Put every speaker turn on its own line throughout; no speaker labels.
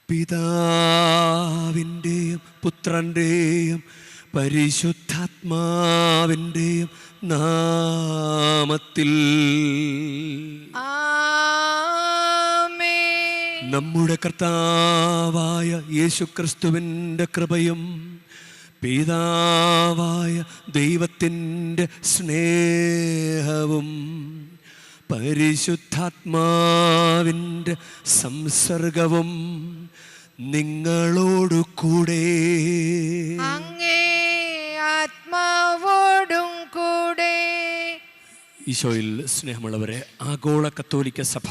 പിതാവിൻ്റെയും പുത്രൻ്റെയും പരിശുദ്ധാത്മാവിൻ്റെയും നാമത്തിൽ
ആമേൻ.
നമ്മുടെ കർത്താവായ യേശുക്രിസ്തുവിൻ്റെ കൃപയും പിതാവായ ദൈവത്തിൻ്റെ സ്നേഹവും പരിശുദ്ധാത്മാവിൻ്റെ സംസർഗവും നിങ്ങളോടു കൂടെ
അങ്ങേ ആത്മാവോടും കൂടെ.
ഈശോയിൽ സ്നേഹമുള്ളവരെ, ആഗോള കത്തോലിക്ക സഭ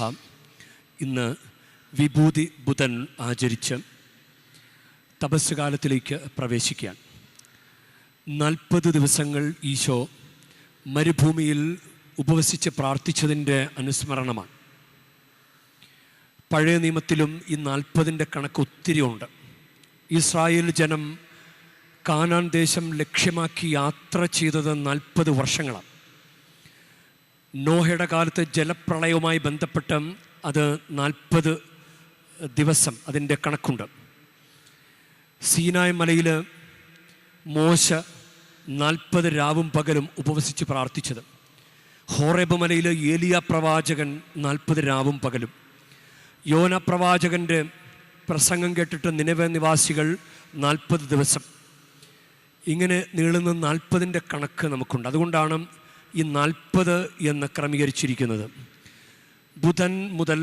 ഇന്ന് വിഭൂതി ബുധൻ ആചരിച്ച് തപസ് കാലത്തിലേക്ക് പ്രവേശിക്കുകയാണ്. 40 ദിവസങ്ങൾ ഈശോ മരുഭൂമിയിൽ ഉപവസിച്ച് പ്രാർത്ഥിച്ചതിൻ്റെ അനുസ്മരണമാണ്. പഴയ നിയമത്തിലും ഈ 40ൻ്റെ കണക്ക് ഒത്തിരി ഉണ്ട്. ഇസ്രായേൽ ജനം കാനാൻ ദേശം ലക്ഷ്യമാക്കി യാത്ര ചെയ്തത് 40 വർഷങ്ങളാണ്. നോഹയുടെ കാലത്ത് ജലപ്രളയവുമായി ബന്ധപ്പെട്ട് അത് 40 ദിവസം അതിൻ്റെ കണക്കുണ്ട്. സീനായ് മലയിൽ മോശ 40 രാവും പകലും ഉപവസിച്ച് പ്രാർത്ഥിച്ചത്. ഹോറേബ് മലയിൽ ഏലിയ പ്രവാചകൻ 40 രാവും പകലും. യോന പ്രവാചകൻ്റെ പ്രസംഗം കേട്ടിട്ട് നിനവെ നിവാസികൾ 40 ദിവസം. ഇങ്ങനെ നീളുന്ന 40ൻ്റെ കണക്ക് നമുക്കുണ്ട്. അതുകൊണ്ടാണ് ഈ 40 എന്ന് ക്രമീകരിച്ചിരിക്കുന്നത്. ബുധൻ മുതൽ,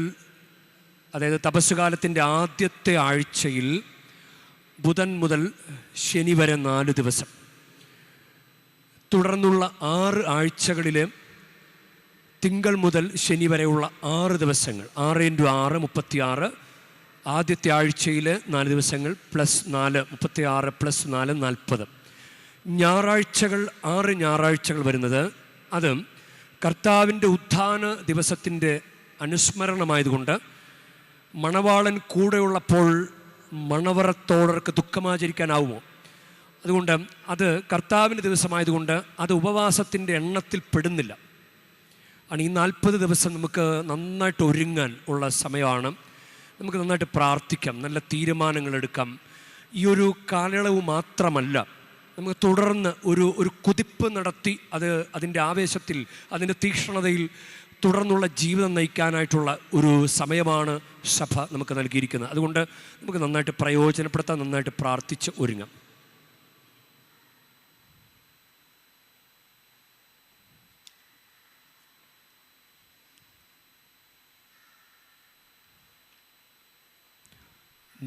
അതായത് തപസ്സുകാലത്തിൻ്റെ ആദ്യത്തെ ആഴ്ചയിൽ ബുധൻ മുതൽ ശനി വരെ 4 ദിവസം. തുടർന്നുള്ള 6 ആഴ്ചകളിൽ തിങ്കൾ മുതൽ ശനി വരെയുള്ള 6 ദിവസങ്ങൾ, 6 × 6 36. ആദ്യത്തെ ആഴ്ചയിൽ 4 ദിവസങ്ങൾ +4 36 +4 40. ഞായറാഴ്ചകൾ 6 ഞായറാഴ്ചകൾ വരുന്നത് അത് കർത്താവിൻ്റെ ഉത്ഥാന ദിവസത്തിൻ്റെ അനുസ്മരണമായതുകൊണ്ട് മണവാളൻ കൂടെയുള്ളപ്പോൾ മണവറത്തോടർക്ക് ദുഃഖമാചരിക്കാനാവുമോ? അതുകൊണ്ട് അത് കർത്താവിൻ്റെ ദിവസമായതുകൊണ്ട് അത് ഉപവാസത്തിൻ്റെ എണ്ണത്തിൽ പെടുന്നില്ല. ഈ 40 ദിവസം നമുക്ക് നന്നായിട്ട് ഒരുങ്ങാൻ ഉള്ള സമയമാണ്. നമുക്ക് നന്നായിട്ട് പ്രാർത്ഥിക്കാം, നല്ല തീരുമാനങ്ങൾ എടുക്കാം. ഈ ഒരു കാലയളവ് മാത്രമല്ല, നമുക്ക് തുടർന്ന് ഒരു കുതിപ്പ് നടത്തി അതിൻ്റെ ആവേശത്തിൽ, അതിൻ്റെ തീക്ഷ്ണതയിൽ തുടർന്നുള്ള ജീവിതം നയിക്കാനായിട്ടുള്ള ഒരു സമയമാണ് സഭ നമുക്ക് നൽകിയിരിക്കുന്നത്. അതുകൊണ്ട് നമുക്ക് നന്നായിട്ട് പ്രയോജനപ്പെടുത്താൻ, നന്നായിട്ട് പ്രാർത്ഥിച്ച് ഒരുങ്ങാം.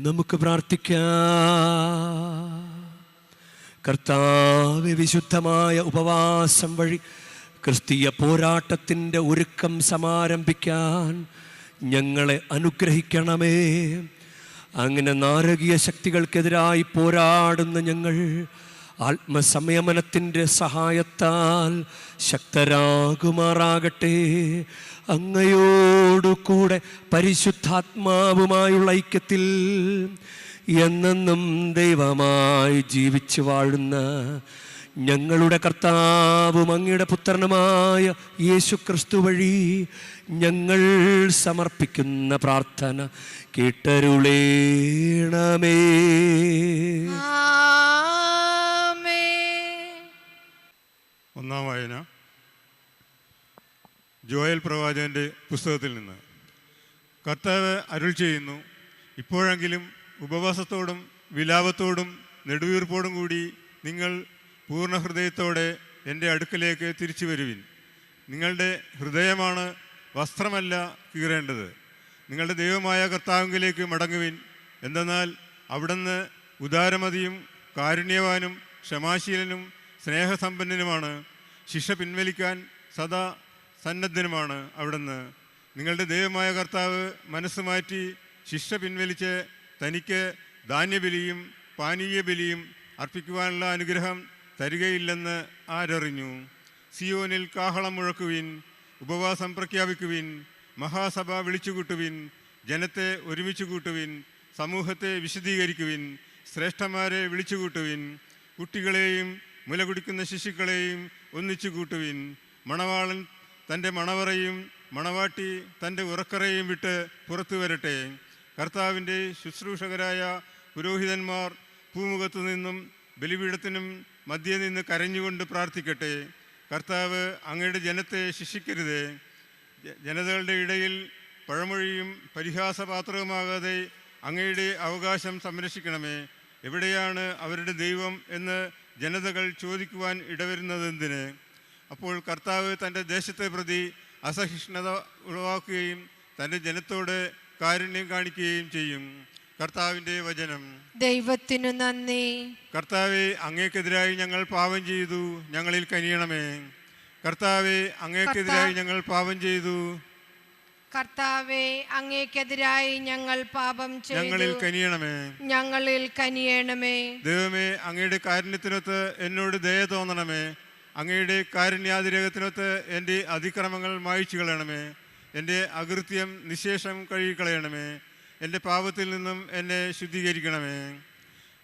നമുക്ക് പ്രാർത്ഥിക്കാം. കർത്താവേ, വിശുദ്ധമായ ഉപവാസം വഴി ക്രിസ്തീയ പോരാട്ടത്തിൻ്റെ ഒരുക്കം സമാരംഭിക്കാൻ ഞങ്ങളെ അനുഗ്രഹിക്കണമേ. അങ്ങനെ നാരകീയ ശക്തികൾക്കെതിരായി പോരാടുന്ന ഞങ്ങൾ ആത്മസംയമനത്തിൻ്റെ സഹായത്താൽ ശക്തരാകുമാറാകട്ടെ. അങ്ങയോടുകൂടെ പരിശുദ്ധാത്മാവുമായുള്ള ഐക്യത്തിൽ എന്നെന്നും ദൈവമായി ജീവിച്ചു വാഴുന്ന ഞങ്ങളുടെ കർത്താവും അങ്ങയുടെ പുത്രനുമായ യേശുക്രിസ്തു വഴി ഞങ്ങൾ സമർപ്പിക്കുന്ന പ്രാർത്ഥന കേട്ടരുളേണമേ.
ഒന്നാം വായന ജോയൽ പ്രവാചകൻ്റെ പുസ്തകത്തിൽ നിന്ന്. കർത്താവ് അരുൾ ചെയ്യുന്നു, ഇപ്പോഴെങ്കിലും ഉപവാസത്തോടും വിലാപത്തോടും നെടുവീർപ്പോടും കൂടി നിങ്ങൾ പൂർണ്ണ ഹൃദയത്തോടെ എൻ്റെ അടുക്കലേക്ക് തിരിച്ചു വരുവിൻ. നിങ്ങളുടെ ഹൃദയമാണ് വസ്ത്രമല്ല കീറേണ്ടത്. നിങ്ങളുടെ ദൈവമായ കർത്താവിലേക്ക് മടങ്ങുവിൻ. എന്തെന്നാൽ അവിടുന്ന് ഉദാരമതിയും കാരുണ്യവാനും ക്ഷമാശീലനും സ്നേഹസമ്പന്നനുമാണ്. ശിക്ഷ പിൻവലിക്കാൻ സദാ സന്നദ്ധനുമാണ് അവിടുന്ന്. നിങ്ങളുടെ ദൈവമായ കർത്താവ് മനസ്സ് മാറ്റി ശിക്ഷ പിൻവലിച്ച് തനിക്ക് ധാന്യബലിയും പാനീയ ബലിയും അർപ്പിക്കുവാനുള്ള അനുഗ്രഹം തരികയില്ലെന്ന് ആരറിഞ്ഞു? സിയോനിൽ കാഹളം മുഴക്കുവിൻ, ഉപവാസം പ്രഖ്യാപിക്കുവിൻ, മഹാസഭ വിളിച്ചുകൂട്ടുവിൻ, ജനത്തെ ഒരുമിച്ച് കൂട്ടുവിൻ, സമൂഹത്തെ വിശദീകരിക്കുവിൻ, ശ്രേഷ്ഠന്മാരെ വിളിച്ചുകൂട്ടുവിൻ, കുട്ടികളെയും മുല കുടിക്കുന്ന ശിശുക്കളെയും ഒന്നിച്ചു കൂട്ടുവിൻ. മണവാളൻ തൻ്റെ മണവറയും മണവാട്ടി തൻ്റെ ഉറക്കറയും വിട്ട് പുറത്തു വരട്ടെ. കർത്താവിൻ്റെ ശുശ്രൂഷകരായ പുരോഹിതന്മാർ പൂമുഖത്തു നിന്നും ബലിപീഠത്തിനും മധ്യേ നിന്ന് കരഞ്ഞുകൊണ്ട് പ്രാർത്ഥിക്കട്ടെ. കർത്താവ് അങ്ങയുടെ ജനത്തെ ശിക്ഷിക്കരുതേ. ജനതകളുടെ ഇടയിൽ പഴമൊഴിയും പരിഹാസപാത്രവുമാകാതെ അങ്ങയുടെ അവകാശം സംരക്ഷിക്കണമേ. എവിടെയാണ് അവരുടെ ദൈവം എന്ന് ജനതകൾ ചോദിക്കുവാൻ ഇടവരുന്നതെന്തിന്? അപ്പോൾ കർത്താവ് തൻ്റെ ദേശത്തെ പ്രതി അസഹിഷ്ണുത ഉളവാക്കുകയും തൻ്റെ ജനത്തോട് കാരുണ്യം കാണിക്കുകയും ചെയ്യും. കർത്താവിൻ്റെ വചനം.
ദൈവത്തിനു നന്ദി.
കർത്താവെ, അങ്ങേക്കെതിരായി ഞങ്ങൾ പാപം ചെയ്തു, ഞങ്ങളിൽ കനിയണമേ. കർത്താവെ, അങ്ങേക്കെതിരായി ഞങ്ങൾ പാപം ചെയ്തു.
കർത്താവെ, അങ്ങേക്കെതിരായി ഞങ്ങൾ പാപം ചെയ്തു,
ഞങ്ങളിൽ കനിയണമേ.
ഞങ്ങളിൽ കനിയണമേ.
ദൈവമേ, അങ്ങയുടെ കാരുണ്യത്തിനൊത്ത് എന്നോട് ദയ തോന്നണമേ. അങ്ങയുടെ കാരുണ്യാതിരേകത്തിനൊത്ത് എൻ്റെ അതിക്രമങ്ങൾ മായ്ച്ചു കളയണമേ. എൻ്റെ അകൃത്യം നിശേഷം കഴുകിക്കളയണമേ. എൻ്റെ പാപത്തിൽ നിന്നും എന്നെ ശുദ്ധീകരിക്കണമേ.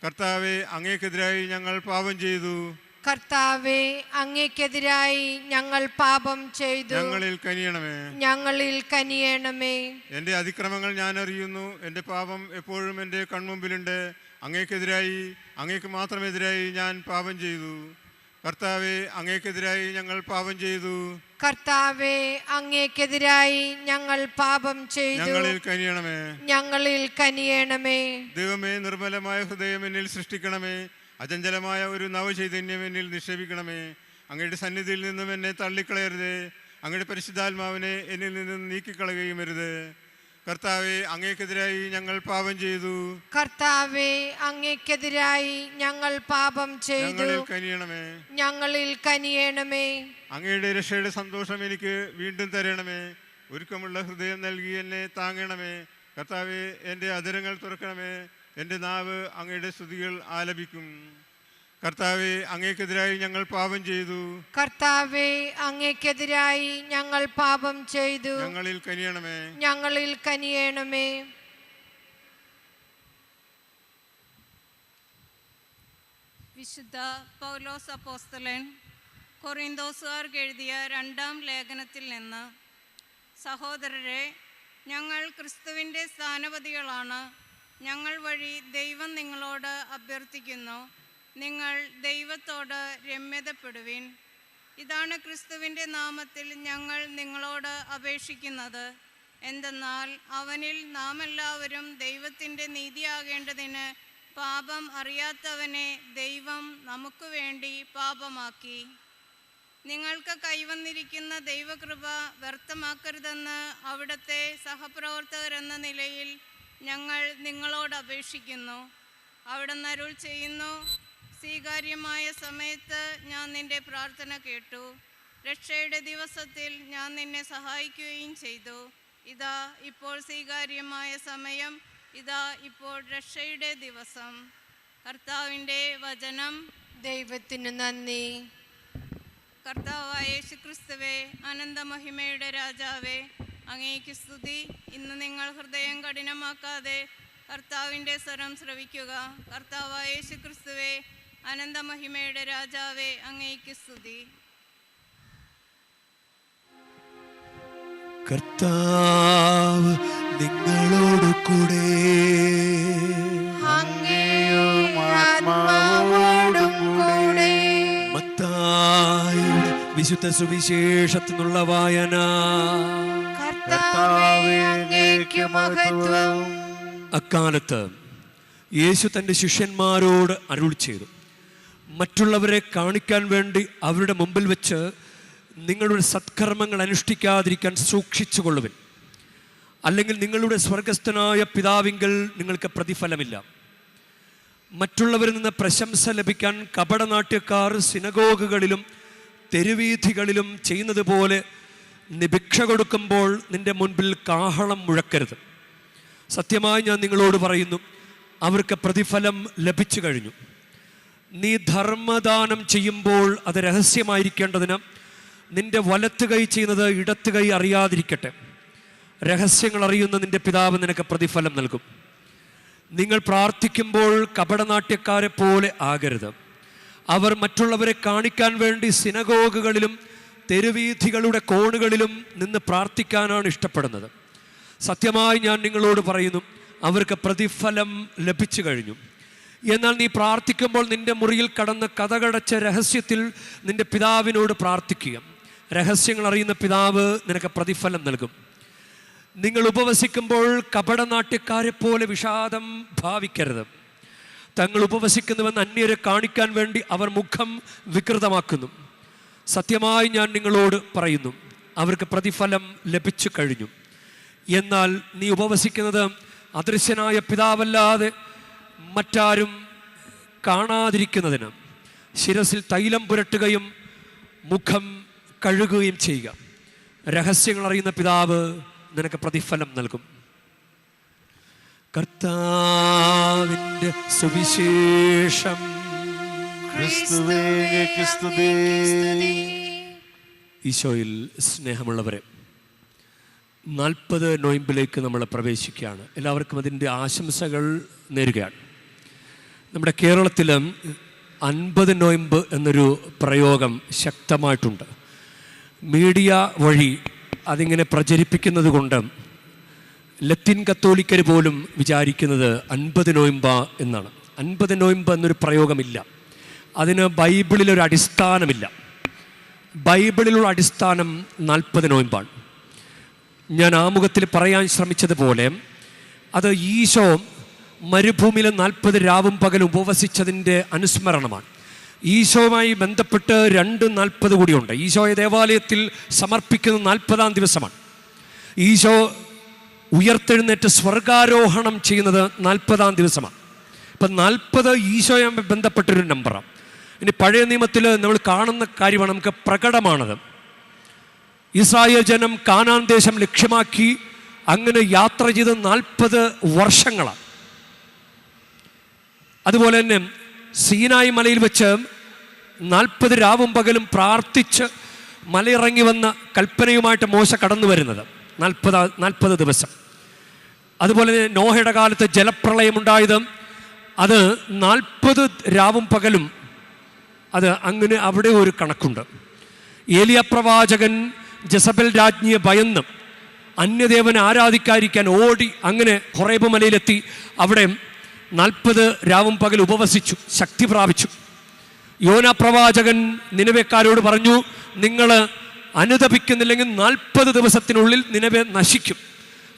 കർത്താവെ, അങ്ങേക്കെതിരായി ഞങ്ങൾ പാപം ചെയ്തു.
കർത്താവെ, അങ്ങേക്കെതിരായി ഞങ്ങൾ പാപം ചെയ്തു,
ഞങ്ങളിൽ കനിയണമേ.
ഞങ്ങളിൽ കനിയണമേ.
എൻ്റെ അതിക്രമങ്ങൾ ഞാൻ അറിയുന്നു, എൻ്റെ പാപം എപ്പോഴും എൻ്റെ കൺമുമ്പിലുണ്ട്. അങ്ങേക്ക് മാത്രമെതിരായി ഞാൻ പാപം ചെയ്തു. കർത്താവെ, അങ്ങേക്കെതിരായി ഞങ്ങൾ പാപം ചെയ്തു.
കർത്താവെ, അങ്ങേക്കെതിരായി ഞങ്ങൾ പാപം ചെയ്തു,
ഞങ്ങളിൽ കനിയണമേ.
ഞങ്ങളിൽ കനിയണമേ.
ദൈവമേ, നിർമ്മലമായ ഹൃദയം എന്നിൽ സൃഷ്ടിക്കണമേ. അചഞ്ചലമായ ഒരു നവചൈതന്യം എന്നിൽ നിക്ഷേപിക്കണമേ. അങ്ങയുടെ സന്നിധിയിൽ നിന്നും എന്നെ തള്ളിക്കളയരുതേ. അങ്ങയുടെ പരിശുദ്ധാത്മാവിനെ എന്നിൽ നിന്നും നീക്കിക്കളയുകയും അരുത്. കർത്താവെ, അങ്ങേക്കെതിരായി ഞങ്ങൾ പാപം ചെയ്തു.
കർത്താവെ, അങ്ങേക്കെതിരായി ഞങ്ങൾ പാപം ചെയ്തു,
ഞങ്ങളിൽ കനിയണമേ.
ഞങ്ങളിൽ കനിയണമേ.
അങ്ങയുടെ രക്ഷയുടെ സന്തോഷം എനിക്ക് വീണ്ടും തരണമേ. ഒരുക്കമുള്ള ഹൃദയം നൽകി എന്നെ താങ്ങണമേ. കർത്താവെ, എൻ്റെ അധരങ്ങൾ തുറക്കണമേ. എൻ്റെ നാവ് അങ്ങയുടെ സ്തുതികൾ ആലപിക്കും. കർത്താവെ, അങ്ങേക്കെതിരായി ഞങ്ങൾ പാപം ചെയ്തു.
കർത്താവെ, അങ്ങേക്കെതിരായി ഞങ്ങൾ പാപം ചെയ്തു,
ഞങ്ങളിൽ കനിയണമേ.
ഞങ്ങളിൽ കനിയണമേ.
വിശുദ്ധ പൗലോസ് അപ്പോസ്തലൻ കൊറിന്തോസുകാർക്ക് എഴുതിയ 2-ാം ലേഖനത്തിൽ നിന്ന്, സഹോദരരെ, ഞങ്ങൾ ക്രിസ്തുവിൻ്റെ സ്ഥാനപതികളാണ്. ഞങ്ങൾ വഴി ദൈവം നിങ്ങളോട് അഭ്യർത്ഥിക്കുന്നു, നിങ്ങൾ ദൈവത്തോട് രമ്യതപ്പെടുവിൻ. ഇതാണ് ക്രിസ്തുവിൻ്റെ നാമത്തിൽ ഞങ്ങൾ നിങ്ങളോട് അപേക്ഷിക്കുന്നത്. എന്തെന്നാൽ അവനിൽ നാം എല്ലാവരും ദൈവത്തിൻ്റെ നീതിയാകേണ്ടതിന് പാപം അറിയാത്തവനെ ദൈവം നമുക്ക് വേണ്ടി പാപമാക്കി. നിങ്ങൾക്ക് കൈവന്നിരിക്കുന്ന ദൈവകൃപ വ്യർത്ഥമാക്കരുതെന്ന് അവിടുത്തെ സഹപ്രവർത്തകരെന്ന നിലയിൽ ഞങ്ങൾ നിങ്ങളോട് അപേക്ഷിക്കുന്നു. അവിടുന്ന് അരുൾ ചെയ്യുന്നു, സ്വീകാര്യമായ സമയത്ത് ഞാൻ നിന്റെ പ്രാർത്ഥന കേട്ടു. രക്ഷയുടെ ദിവസത്തിൽ ഞാൻ നിന്നെ സഹായിക്കുകയും ചെയ്തു. ഇതാ ഇപ്പോൾ സ്വീകാര്യമായ സമയം, ഇതാ ഇപ്പോൾ രക്ഷയുടെ ദിവസം. കർത്താവിൻ്റെ വചനം.
ദൈവത്തിനു നന്ദി.
കർത്താവായ യേശുക്രിസ്തുവേ, അനന്തമഹിമയുടെ രാജാവേ, അങ്ങേക്ക് സ്തുതി. ഇന്ന് നിങ്ങൾ ഹൃദയം കഠിനമാക്കാതെ കർത്താവിൻ്റെ സ്വരം ശ്രവിക്കുക. കർത്താവായ യേശുക്രിസ്തുവേ, അനന്തമഹിമയുടെ രാജാവേ, അങ്ങേക്ക് സ്തുതി.
കർത്താവ് നിങ്ങളോട് കൂടെ, മത്തായിയുടെ വിശുദ്ധ സുവിശേഷത്തിൽ നിന്നുള്ള വായന. അക്കാലത്ത് യേശു തൻ്റെ ശിഷ്യന്മാരോട് അരുളി ചെയ്തു, മറ്റുള്ളവരെ കാണിക്കാൻ വേണ്ടി അവരുടെ മുമ്പിൽ വെച്ച് നിങ്ങളുടെ സത്കർമ്മങ്ങൾ അനുഷ്ഠിക്കാതിരിക്കാൻ സൂക്ഷിച്ചുകൊള്ളുവിൻ. അല്ലെങ്കിൽ നിങ്ങളുടെ സ്വർഗസ്ഥനായ പിതാവിങ്കൽ നിങ്ങൾക്ക് പ്രതിഫലമില്ല. മറ്റുള്ളവരിൽ നിന്ന് പ്രശംസ ലഭിക്കാൻ കപടനാട്യക്കാർ സിനഗോഗുകളിലും തെരുവീഥികളിലും ചെയ്യുന്നത് പോലെ നീ ഭിക്ഷ കൊടുക്കുമ്പോൾ നിന്റെ മുൻപിൽ കാഹളം മുഴക്കരുത്. സത്യമായി ഞാൻ നിങ്ങളോട് പറയുന്നു, അവർക്ക് പ്രതിഫലം ലഭിച്ചു കഴിഞ്ഞു. നീ ധർമ്മദാനം ചെയ്യുമ്പോൾ അത് രഹസ്യമായിരിക്കേണ്ടതിന് നിന്റെ വലത്ത് കൈ ചെയ്യുന്നത് ഇടത്ത് കൈ അറിയാതിരിക്കട്ടെ. രഹസ്യങ്ങൾ അറിയുന്ന നിന്റെ പിതാവ് നിനക്ക് പ്രതിഫലം നൽകും. നിങ്ങൾ പ്രാർത്ഥിക്കുമ്പോൾ കപടനാട്യക്കാരെ പോലെ ആകരുത്. അവർ മറ്റുള്ളവരെ കാണിക്കാൻ വേണ്ടി സിനഗോഗുകളിലും തെരുവീഥികളുടെ കോണുകളിലും നിന്ന് പ്രാർത്ഥിക്കാനാണ് ഇഷ്ടപ്പെടുന്നത്. സത്യമായി ഞാൻ നിങ്ങളോട് പറയുന്നു, അവർക്ക് പ്രതിഫലം ലഭിച്ചു കഴിഞ്ഞു. എന്നാൽ നീ പ്രാർത്ഥിക്കുമ്പോൾ നിൻ്റെ മുറിയിൽ കടന്ന് കതകടച്ച രഹസ്യത്തിൽ നിൻ്റെ പിതാവിനോട് പ്രാർത്ഥിക്കുക. രഹസ്യങ്ങൾ അറിയുന്ന പിതാവ് നിനക്ക് പ്രതിഫലം നൽകും. നിങ്ങൾ ഉപവസിക്കുമ്പോൾ കപടനാട്യക്കാരെ പോലെ വിഷാദം ഭാവിക്കരുത്. തങ്ങൾ ഉപവസിക്കുന്നുവെന്ന് അന്യരെ കാണിക്കാൻ വേണ്ടി അവർ മുഖം വികൃതമാക്കുന്നു. സത്യമായി ഞാൻ നിങ്ങളോട് പറയുന്നു, അവർക്ക് പ്രതിഫലം ലഭിച്ചു കഴിഞ്ഞു. എന്നാൽ നീ ഉപവസിക്കുന്നത് അദൃശ്യനായ പിതാവല്ലാതെ മറ്റാരും കാണാതിരിക്കുന്നതിന് ശിരസിൽ തൈലം പുരട്ടുകയും മുഖം കഴുകുകയും ചെയ്യുക. രഹസ്യങ്ങൾ അറിയുന്ന പിതാവ് നിനക്ക് പ്രതിഫലം നൽകും. കർത്താവിൻ്റെ സുവിശേഷം. ഈശോയിൽ സ്നേഹമുള്ളവരെ, 40 നോയമ്പിലേക്ക് നമ്മൾ പ്രവേശിക്കുകയാണ്. എല്ലാവർക്കും അതിൻ്റെ ആശംസകൾ നേരുകയാണ്. നമ്മുടെ കേരളത്തിൽ 50 നോയമ്പ് എന്നൊരു പ്രയോഗം ശക്തമായിട്ടുണ്ട്. മീഡിയ വഴി അതിങ്ങനെ പ്രചരിപ്പിക്കുന്നത് കൊണ്ട് ലത്തീൻ കത്തോലിക്കർ പോലും വിചാരിക്കുന്നത് 50 നോയമ്പ എന്നാണ്. 50 നോയമ്പ് എന്നൊരു പ്രയോഗമില്ല. അതിന് ബൈബിളിലൊരു അടിസ്ഥാനമില്ല. ബൈബിളിലുള്ള അടിസ്ഥാനം 40 നോയമ്പാണ്. ഞാൻ ആമുഖത്തിൽ പറയാൻ ശ്രമിച്ചതുപോലെ അത് ഈശോ മരുഭൂമിയിൽ 40 രാവും പകലും ഉപവസിച്ചതിൻ്റെ അനുസ്മരണമാണ്. ഈശോയുമായി ബന്ധപ്പെട്ട് 2 40 കൂടിയുണ്ട്. ഈശോയെ ദേവാലയത്തിൽ സമർപ്പിക്കുന്ന 40-ാം ദിവസമാണ്. ഈശോ ഉയർത്തെഴുന്നേറ്റ് സ്വർഗാരോഹണം ചെയ്യുന്നത് 40-ാം ദിവസമാണ്. ഇപ്പം 40 ഈശോയുമായി ബന്ധപ്പെട്ടൊരു നമ്പറാണ്. ഇനി പഴയ നിയമത്തിൽ നമ്മൾ കാണുന്ന കാര്യമാണ്, നമുക്ക് പ്രകടമാണത്. ഇസ്രായേൽ ജനം കാനാൻ ദേശം ലക്ഷ്യമാക്കി അങ്ങനെ യാത്ര ചെയ്ത് 40 വർഷങ്ങളാണ്. അതുപോലെ തന്നെ സീനായി മലയിൽ വെച്ച് 40 രാവും പകലും പ്രാർത്ഥിച്ച് മലയിറങ്ങി വന്ന കൽപ്പനയുമായിട്ട് മോശ കടന്നു വരുന്നത് 40 ദിവസം. അതുപോലെ തന്നെ നോഹയുടെ കാലത്ത് ജലപ്രളയമുണ്ടായത് അത് 40 രാവും പകലും. അത് അങ്ങനെ അവിടെ ഒരു കണക്കുണ്ട്. ഏലിയ പ്രവാചകൻ ജസബൽ രാജ്ഞിയെ ഭയന്ന് അന്യദേവനെ ആരാധിക്കാതിരിക്കാൻ ഓടി അങ്ങനെ ഹൊറേബ് മലയിലെത്തി അവിടെ 40 രാവും പകൽ ഉപവസിച്ചു, ശക്തി പ്രാപിച്ചു. യോന പ്രവാചകൻ നിനവേക്കാരോട് പറഞ്ഞു, നിങ്ങൾ അനുതപിക്കുന്നില്ലെങ്കിൽ 40 ദിവസത്തിനുള്ളിൽ നിനവെ നശിക്കും.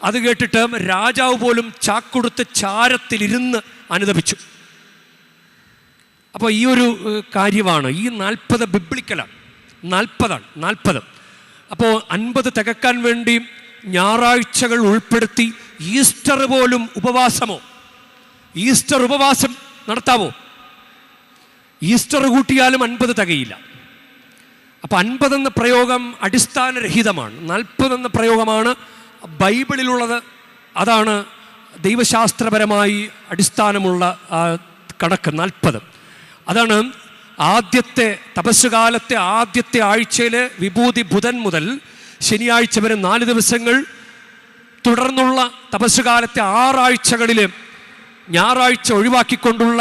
അത് കേട്ടിട്ട് രാജാവ് പോലും ചാക്കൊടുത്ത് ചാരത്തിലിരുന്ന് അനുതപിച്ചു. അപ്പോൾ ഈ ഒരു കാര്യമാണ് ഈ 40 ബിബ്ലിക്കലാണ്. 40. അപ്പോൾ 50 തികക്കാൻ വേണ്ടി ഞായറാഴ്ചകൾ ഉൾപ്പെടുത്തി ഈസ്റ്റർ പോലും ഉപവാസമോ? ഈസ്റ്റർ ഉപവാസം നടത്താവോ? ഈസ്റ്റർ കൂട്ടിയാലും 50 തികയില്ല. അപ്പോൾ 50 എന്ന പ്രയോഗം അടിസ്ഥാനരഹിതമാണ്. 40 എന്ന പ്രയോഗമാണ് ബൈബിളിലുള്ളത്. അതാണ് ദൈവശാസ്ത്രപരമായി അടിസ്ഥാനമുള്ള കണക്ക് 40. അതാണ് ആദ്യത്തെ തപസ്സുകാലത്തെ ആദ്യത്തെ ആഴ്ചയിലെ വിഭൂതി ബുധൻ മുതൽ ശനിയാഴ്ച വരെ 4 ദിവസങ്ങൾ. തുടർന്നുള്ള തപസ്സുകാലത്തെ 6 ആഴ്ചകളിൽ ഞായറാഴ്ച ഒഴിവാക്കിക്കൊണ്ടുള്ള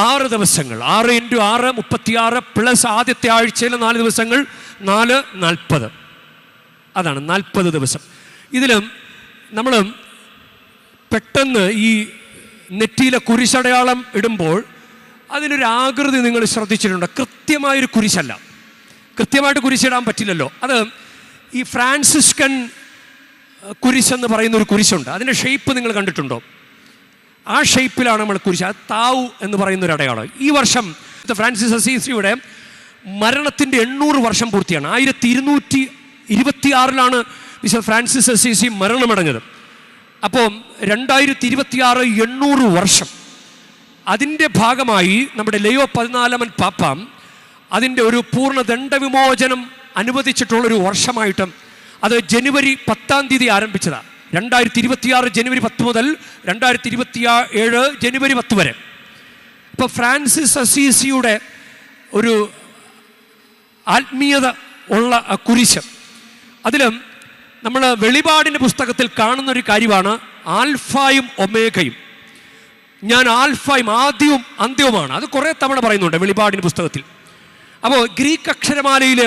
6 ദിവസങ്ങൾ. 6 × 6 36 പ്ലസ് ആദ്യത്തെ ആഴ്ചയിലെ 4 ദിവസങ്ങൾ 4 40. അതാണ് 40 ദിവസം. ഇതിലും നമ്മൾ പെട്ടെന്ന് ഈ നെറ്റിയിലെ കുരിശടയാളം ഇടുമ്പോൾ അതിനൊരു ആകൃതി നിങ്ങൾ ശ്രദ്ധിച്ചിട്ടുണ്ടോ? കൃത്യമായൊരു കുരിശല്ല. കൃത്യമായിട്ട് കുരിശിടാൻ പറ്റില്ലല്ലോ. അത് ഈ ഫ്രാൻസിസ്കൻ കുരിശെന്ന് പറയുന്ന ഒരു കുരിശുണ്ട്. അതിൻ്റെ ഷേപ്പ് നിങ്ങൾ കണ്ടിട്ടുണ്ടോ? ആ ഷേപ്പിലാണ് നമ്മൾ കുരിശ്. അത് താവു എന്ന് പറയുന്ന ഒരു അടയാളം. ഈ വർഷം ഫ്രാൻസിസ് അസീസിയുടെ മരണത്തിൻ്റെ 800 വർഷം പൂർത്തിയാണ്. 1226 വിശുദ്ധ ഫ്രാൻസിസ് അസീസി മരണമടഞ്ഞത്. അപ്പോൾ 2026 800 വർഷം. അതിൻ്റെ ഭാഗമായി നമ്മുടെ ലയോ 14 പാപ്പ അതിൻ്റെ ഒരു പൂർണ്ണ ദണ്ഡവിമോചനം അനുവദിച്ചിട്ടുള്ളൊരു വർഷമായിട്ട് അത് ജനുവരി 10-ാം തീയതി ആരംഭിച്ചതാണ്. 2026 ജനുവരി 10 മുതൽ 2027 ജനുവരി 10 വരെ. ഇപ്പോൾ ഫ്രാൻസിസ് അസീസിയുടെ ഒരു ആത്മീയത ഉള്ള കുരിശ്. അതിലും നമ്മൾ വെളിപാടിൻ്റെ പുസ്തകത്തിൽ കാണുന്നൊരു കാര്യമാണ് ആൽഫായും ഒമേഗയും. ഞാൻ ആൽഫയും ആദ്യവും അന്ത്യവുമാണ്. അത് കുറേ തവണ പറയുന്നുണ്ട് വെളിപാടിൻ്റെ പുസ്തകത്തിൽ. അപ്പോൾ ഗ്രീക്ക് അക്ഷരമാലയിലെ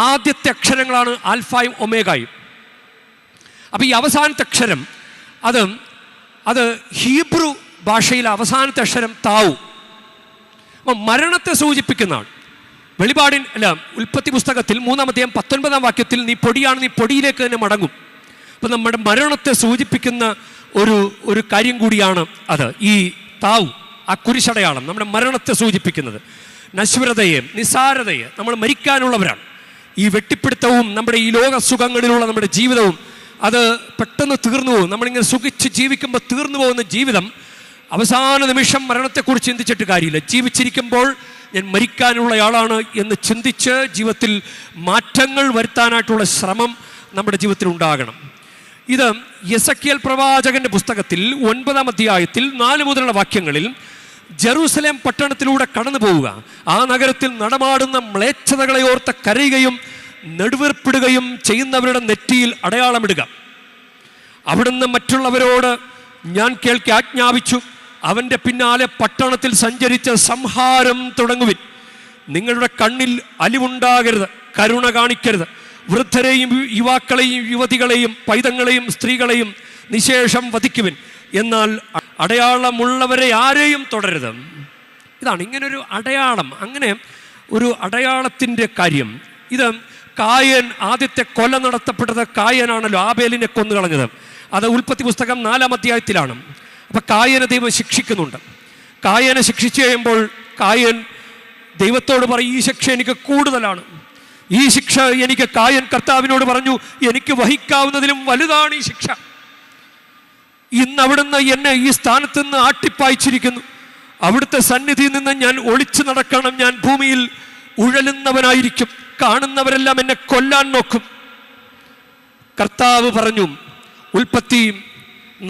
ആദ്യത്തെ അക്ഷരങ്ങളാണ് ആൽഫായും ഒമേഗയും. അപ്പോൾ ഈ അവസാനത്തെ അക്ഷരം അത് അത് ഹീബ്രു ഭാഷയിലെ അവസാനത്തെ അക്ഷരം താവു. അപ്പം മരണത്തെ സൂചിപ്പിക്കുന്നതാണ്. ഉൽപ്പത്തി പുസ്തകത്തിൽ 3-ാം അധ്യായം 19-ാം വാക്യത്തിൽ നീ പൊടിയാണ്, നീ പൊടിയിലേക്ക് തന്നെ മടങ്ങും. അപ്പം നമ്മുടെ മരണത്തെ സൂചിപ്പിക്കുന്ന ഒരു കാര്യം കൂടിയാണ് അത്. ഈ താവു, ആ കുരിശടയാളം നമ്മുടെ മരണത്തെ സൂചിപ്പിക്കുന്നത്. നശ്വരതയെ, നിസാരതയെ, നമ്മൾ മരിക്കാനുള്ളവരാണ്. ഈ വെട്ടിപ്പിടുത്തവും നമ്മുടെ ഈ ലോക സുഖങ്ങളിലുള്ള നമ്മുടെ ജീവിതവും അത് പെട്ടെന്ന് തീർന്നു പോകും. നമ്മളിങ്ങനെ സുഖിച്ച് ജീവിക്കുമ്പോൾ തീർന്നു പോകുന്ന ജീവിതം അവസാന നിമിഷം മരണത്തെക്കുറിച്ച് ചിന്തിച്ചിട്ട് കാര്യമില്ല. ജീവിച്ചിരിക്കുമ്പോൾ ഞാൻ മരിക്കാനുള്ളയാളാണ് എന്ന് ചിന്തിച്ച് ജീവിതത്തിൽ മാറ്റങ്ങൾ വരുത്താനായിട്ടുള്ള ശ്രമം നമ്മുടെ ജീവിതത്തിൽ ഉണ്ടാകണം. ഇത് യെസക്കിയേൽ പ്രവാചകന്റെ പുസ്തകത്തിൽ 9-ാം അധ്യായത്തിൽ 4 മുതലുള്ള വാക്യങ്ങളിൽ ജെറൂസലേം പട്ടണത്തിലൂടെ കടന്നു പോവുക, ആ നഗരത്തിൽ നടമാടുന്ന മ്ലേച്ഛതകളെ ഓർത്ത് കരയുകയും നെടുവീർപ്പിടുകയും ചെയ്യുന്നവരുടെ നെറ്റിയിൽ അടയാളമിടുക. അവിടുന്ന് മറ്റുള്ളവരോട് ഞാൻ കേൾക്കി ആജ്ഞാപിച്ചു, അവൻ്റെ പിന്നാലെ പട്ടണത്തിൽ സഞ്ചരിച്ച് സംഹാരം തുടങ്ങുവിൻ. നിങ്ങളുടെ കണ്ണിൽ അലിവുണ്ടാകരുത്, കരുണ കാണിക്കരുത്. വൃദ്ധരെയും യുവാക്കളെയും യുവതികളെയും പൈതങ്ങളെയും സ്ത്രീകളെയും നിശേഷം വധിക്കുവിൻ. എന്നാൽ അടയാളമുള്ളവരെ ആരെയും തുടരുത്. ഇതാണ് ഇങ്ങനൊരു അടയാളം. അങ്ങനെ ഒരു അടയാളത്തിൻ്റെ കാര്യം. ഇത് കായൻ, ആദ്യത്തെ കൊല നടത്തപ്പെട്ടത് കായനാണല്ലോ, ആബേലിനെ കൊന്നുകളഞ്ഞത്. അത് ഉൽപ്പത്തി പുസ്തകം 4-ാം അധ്യായത്തിലാണ്. അപ്പം കായനെ ദൈവം ശിക്ഷിക്കുന്നുണ്ട്. കായനെ ശിക്ഷിച്ചു കഴിയുമ്പോൾ കായൻ ദൈവത്തോട് പറയും, ഈ ശിക്ഷ എനിക്ക് കൂടുതലാണ്, ഈ ശിക്ഷ എനിക്ക്, കായൻ കർത്താവിനോട് പറഞ്ഞു, എനിക്ക് വഹിക്കാവുന്നതിലും വലുതാണ് ഈ ശിക്ഷ. ഇന്ന് അവിടുന്ന് എന്നെ ഈ സ്ഥാനത്ത് നിന്ന് ആട്ടിപ്പായിച്ചിരിക്കുന്നു. അവിടുത്തെ സന്നിധിയിൽ നിന്ന് ഞാൻ ഒളിച്ചു നടക്കണം. ഞാൻ ഭൂമിയിൽ ഉഴലുന്നവനായിരിക്കും. കാണുന്നവരെല്ലാം എന്നെ കൊല്ലാൻ നോക്കും. കർത്താവ് പറഞ്ഞു, ഉൽപ്പത്തി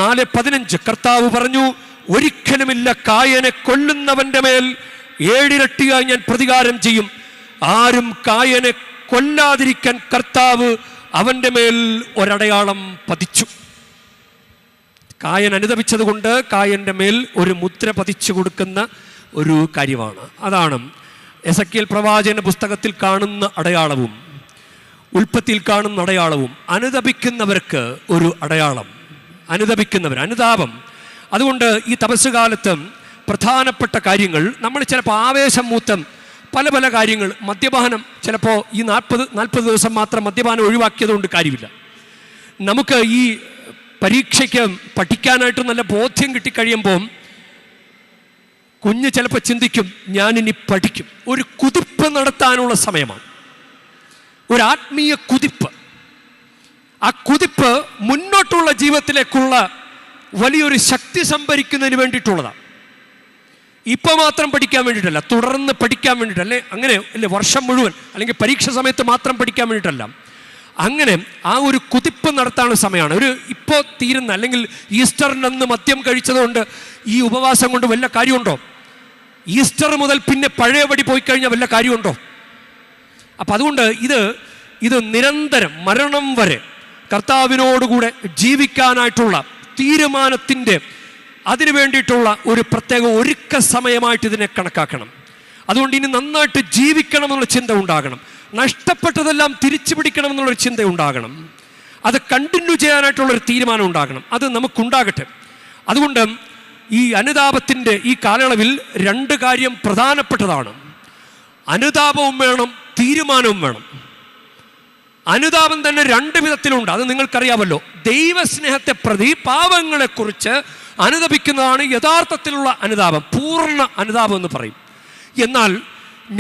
4:15 കർത്താവ് പറഞ്ഞു, ഒരിക്കലുമില്ല, കായനെ കൊല്ലുന്നവന്റെ മേൽ 7 ഇരട്ടിയായി ഞാൻ പ്രതികാരം ചെയ്യും. ആരും കായനെ കൊല്ലാതിരിക്കാൻ കർത്താവ് അവൻ്റെ മേൽ ഒരടയാളം പതിച്ചു. കായൻ അനുദപിച്ചത് കൊണ്ട് കായൻ്റെ മേൽ ഒരു മുദ്ര പതിച്ചു കൊടുക്കുന്ന ഒരു കാര്യമാണ്. അതാണ് യെസക്കിയേൽ പ്രവാചകന്റെ പുസ്തകത്തിൽ കാണുന്ന അടയാളവും ഉൽപ്പത്തിയിൽ കാണുന്ന അടയാളവും. അനുദപിക്കുന്നവർക്ക് ഒരു അടയാളം, അനുതാപം. അതുകൊണ്ട് ഈ തപസ്സുകാലത്ത് പ്രധാനപ്പെട്ട കാര്യങ്ങൾ, നമ്മൾ ചിലപ്പോൾ ആവേശം മൂത്തം പല കാര്യങ്ങൾ, മദ്യപാനം, ചിലപ്പോൾ ഈ 40 ദിവസം മാത്രം മദ്യപാനം ഒഴിവാക്കിയത് കൊണ്ട് കാര്യമില്ല. നമുക്ക് ഈ പരീക്ഷയ്ക്ക് പഠിക്കാനായിട്ട് നല്ല ബോധ്യം കിട്ടിക്കഴിയുമ്പോൾ കുഞ്ഞ് ചിലപ്പോൾ ചിന്തിക്കും, ഞാനിനി പഠിക്കും. ഒരു കുതിപ്പ് നടത്താനുള്ള സമയമാണ്, ഒരു ആത്മീയ കുതിപ്പ്. ആ കുതിപ്പ് മുന്നോട്ടുള്ള ജീവിതത്തിലേക്കുള്ള വലിയൊരു ശക്തി സംഭരിക്കുന്നതിന് വേണ്ടിയിട്ടുള്ളതാണ്. ഇപ്പോൾ മാത്രം പഠിക്കാൻ വേണ്ടിയിട്ടല്ല, തുടർന്ന് പഠിക്കാൻ വേണ്ടിയിട്ടല്ലേ, അങ്ങനെ അല്ലേ, വർഷം മുഴുവൻ അല്ലെങ്കിൽ പരീക്ഷ സമയത്ത് മാത്രം പഠിക്കാൻ വേണ്ടിയിട്ടല്ല. അങ്ങനെ ആ ഒരു കുതിപ്പ് നടത്താനുള്ള സമയമാണ്. ഇപ്പോൾ തീരുന്ന, അല്ലെങ്കിൽ ഈസ്റ്ററിനന്ന് മദ്യം കഴിച്ചതുകൊണ്ട് ഈ ഉപവാസം കൊണ്ട് വല്ല കാര്യമുണ്ടോ? ഈസ്റ്റർ മുതൽ പിന്നെ പഴയപടി പോയി കഴിഞ്ഞാൽ വല്ല കാര്യമുണ്ടോ? അപ്പം അതുകൊണ്ട് ഇത് നിരന്തരം മരണം വരെ കർത്താവിനോടുകൂടെ ജീവിക്കാനായിട്ടുള്ള തീരുമാനത്തിൻ്റെ, അതിനു വേണ്ടിയിട്ടുള്ള ഒരു പ്രത്യേക ഒരുക്ക സമയമായിട്ട് ഇതിനെ കണക്കാക്കണം. അതുകൊണ്ട് ഇനി നന്നായിട്ട് ജീവിക്കണം എന്നുള്ള ചിന്ത ഉണ്ടാകണം. നഷ്ടപ്പെട്ടതെല്ലാം തിരിച്ചു പിടിക്കണം എന്നുള്ളൊരു ചിന്ത ഉണ്ടാകണം. അത് കണ്ടിന്യൂ ചെയ്യാനായിട്ടുള്ളൊരു തീരുമാനം ഉണ്ടാകണം. അത് നമുക്കുണ്ടാകട്ടെ. അതുകൊണ്ട് ഈ അനുതാപത്തിൻ്റെ ഈ കാലയളവിൽ 2 കാര്യം പ്രധാനപ്പെട്ടതാണ്. അനുതാപവും വേണം, തീരുമാനവും വേണം. അനുതാപം തന്നെ 2 വിധത്തിലുണ്ട്. അത് നിങ്ങൾക്കറിയാമല്ലോ. ദൈവസ്നേഹത്തെ പ്രതി പാവങ്ങളെക്കുറിച്ച് അനുതപിക്കുന്നതാണ് യഥാർത്ഥത്തിലുള്ള അനുതാപം, പൂർണ്ണ അനുതാപം എന്ന് പറയും. എന്നാൽ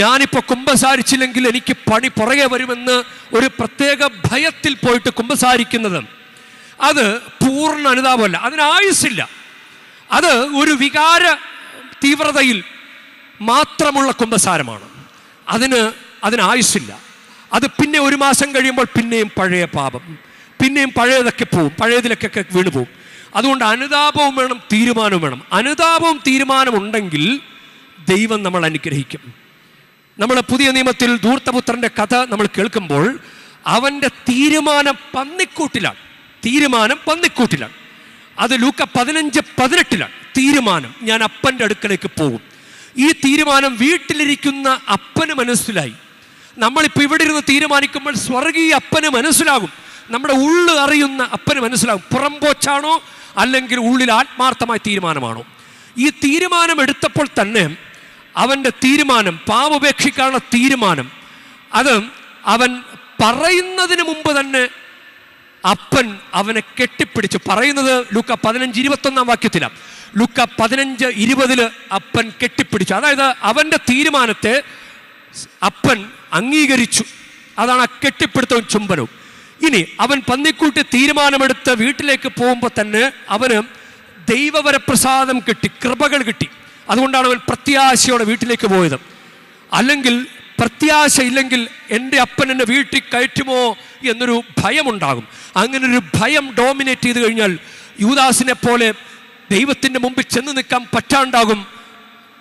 ഞാനിപ്പോൾ കുമ്പസാരിച്ചില്ലെങ്കിൽ എനിക്ക് പണി പുറകെ വരുമെന്ന് ഒരു പ്രത്യേക ഭയത്തിൽ പോയിട്ട് കുമ്പസാരിക്കുന്നത്, അത് പൂർണ്ണ അനുതാപമല്ല, അതിനായുസില്ല. അത് ഒരു വികാര തീവ്രതയിൽ മാത്രമുള്ള കുമ്പസാരമാണ്. അതിനായുസില്ല. അത് പിന്നെ 1 മാസം കഴിയുമ്പോൾ പിന്നെയും പഴയ പാപം, പിന്നെയും പഴയതൊക്കെ പോവും, പഴയതിലൊക്കെ വീണു പോവും. അതുകൊണ്ട് അനുതാപവും വേണം, തീരുമാനവും വേണം. അനുതാപവും തീരുമാനവും ഉണ്ടെങ്കിൽ ദൈവം നമ്മൾ അനുഗ്രഹിക്കും. നമ്മൾ പുതിയ നിയമത്തിൽ ധൂർത്തപുത്രൻ്റെ കഥ നമ്മൾ കേൾക്കുമ്പോൾ അവൻ്റെ തീരുമാനം പന്നിക്കൂട്ടിലാണ്. അത് ലൂക്ക 15:18 തീരുമാനം, ഞാൻ അപ്പൻ്റെ അടുക്കലേക്ക് പോകും. ഈ തീരുമാനം വീട്ടിലിരിക്കുന്ന അപ്പന് മനസ്സിലായി. നമ്മളിപ്പോൾ ഇവിടെ ഇരുന്ന് തീരുമാനിക്കുമ്പോൾ സ്വർഗീയ അപ്പന് മനസ്സിലാകും, നമ്മുടെ ഉള്ളു അറിയുന്ന അപ്പന് മനസ്സിലാകും. പുറംപോച്ചാണോ അല്ലെങ്കിൽ ഉള്ളിൽ ആത്മാർത്ഥമായ തീരുമാനമാണോ? ഈ തീരുമാനം എടുത്തപ്പോൾ തന്നെ അവൻ്റെ തീരുമാനം, പാപപേക്ഷിക്കാനുള്ള തീരുമാനം, അത് അവൻ പറയുന്നതിന് മുമ്പ് തന്നെ അപ്പൻ അവനെ കെട്ടിപ്പിടിച്ചു. പറയുന്നത് ലൂക്ക 15:21 വാക്യത്തിലാണ്. ലൂക്ക 15:20 അപ്പൻ കെട്ടിപ്പിടിച്ചു. അതായത് അവൻ്റെ തീരുമാനത്തെ അപ്പൻ അംഗീകരിച്ചു. അതാണ് ആ കെട്ടിപ്പിടുത്തവും ചുംബനവും. ഇനി അവൻ പന്നിക്കൂട്ടി തീരുമാനമെടുത്ത് വീട്ടിലേക്ക് പോകുമ്പോൾ തന്നെ അവന് ദൈവവരപ്രസാദം കിട്ടി, കൃപകൾ കിട്ടി. അതുകൊണ്ടാണ് അവൻ പ്രത്യാശയോടെ വീട്ടിലേക്ക് പോയത്. അല്ലെങ്കിൽ പ്രത്യാശ ഇല്ലെങ്കിൽ എൻ്റെ അപ്പൻ എന്നെ വീട്ടിൽ കയറ്റുമോ എന്നൊരു ഭയമുണ്ടാകും. അങ്ങനൊരു ഭയം ഡോമിനേറ്റ് ചെയ്ത് കഴിഞ്ഞാൽ യൂദാസിനെ പോലെ ദൈവത്തിൻ്റെ മുമ്പിൽ ചെന്ന് നിൽക്കാൻ പറ്റാണ്ടാകും.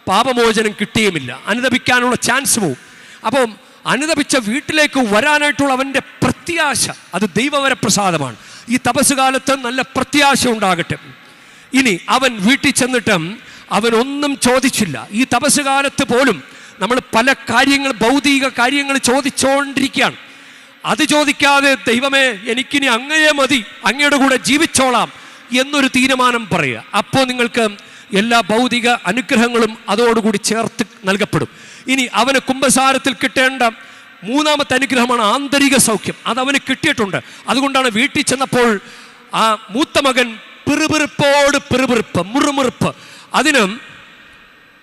പാപമോചനം കിട്ടിയുമില്ല, അനുദപിക്കാനുള്ള ചാൻസ് പോവും. അപ്പം അനുദപിച്ച വീട്ടിലേക്ക് വരാനായിട്ടുള്ള അവൻ്റെ പ്രത്യാശ, അത് ദൈവവരപ്രസാദമാണ്. ഈ തപസ് കാലത്ത് നല്ല പ്രത്യാശ ഉണ്ടാകട്ടെ. ഇനി അവൻ വീട്ടിൽ ചെന്നിട്ട് അവനൊന്നും ചോദിച്ചില്ല. ഈ തപസ് കാലത്ത് പോലും നമ്മൾ പല കാര്യങ്ങൾ, ഭൗതിക കാര്യങ്ങൾ ചോദിച്ചുകൊണ്ടിരിക്കുകയാണ്. അത് ചോദിക്കാതെ ദൈവമേ എനിക്കിനി അങ്ങയെ മതി, അങ്ങയുടെ കൂടെ ജീവിച്ചോളാം എന്നൊരു തീരുമാനം പറയുക. അപ്പോൾ നിങ്ങൾക്ക് എല്ലാ ഭൗതിക അനുഗ്രഹങ്ങളും അതോടുകൂടി ചേർത്ത് നൽകപ്പെടും. ഇനി അവന് കുംഭസാരത്തിൽ കിട്ടേണ്ട മൂന്നാമത്തെ അനുഗ്രഹമാണ് ആന്തരിക സൗഖ്യം. അതവന് കിട്ടിയിട്ടുണ്ട്. അതുകൊണ്ടാണ് വീട്ടിൽ ചെന്നപ്പോൾ ആ മൂത്ത മകൻ പിറുപിറുപ്പോട് പിറുപിറുപ്പ്, മുറുമുറുപ്പ്. അതിന്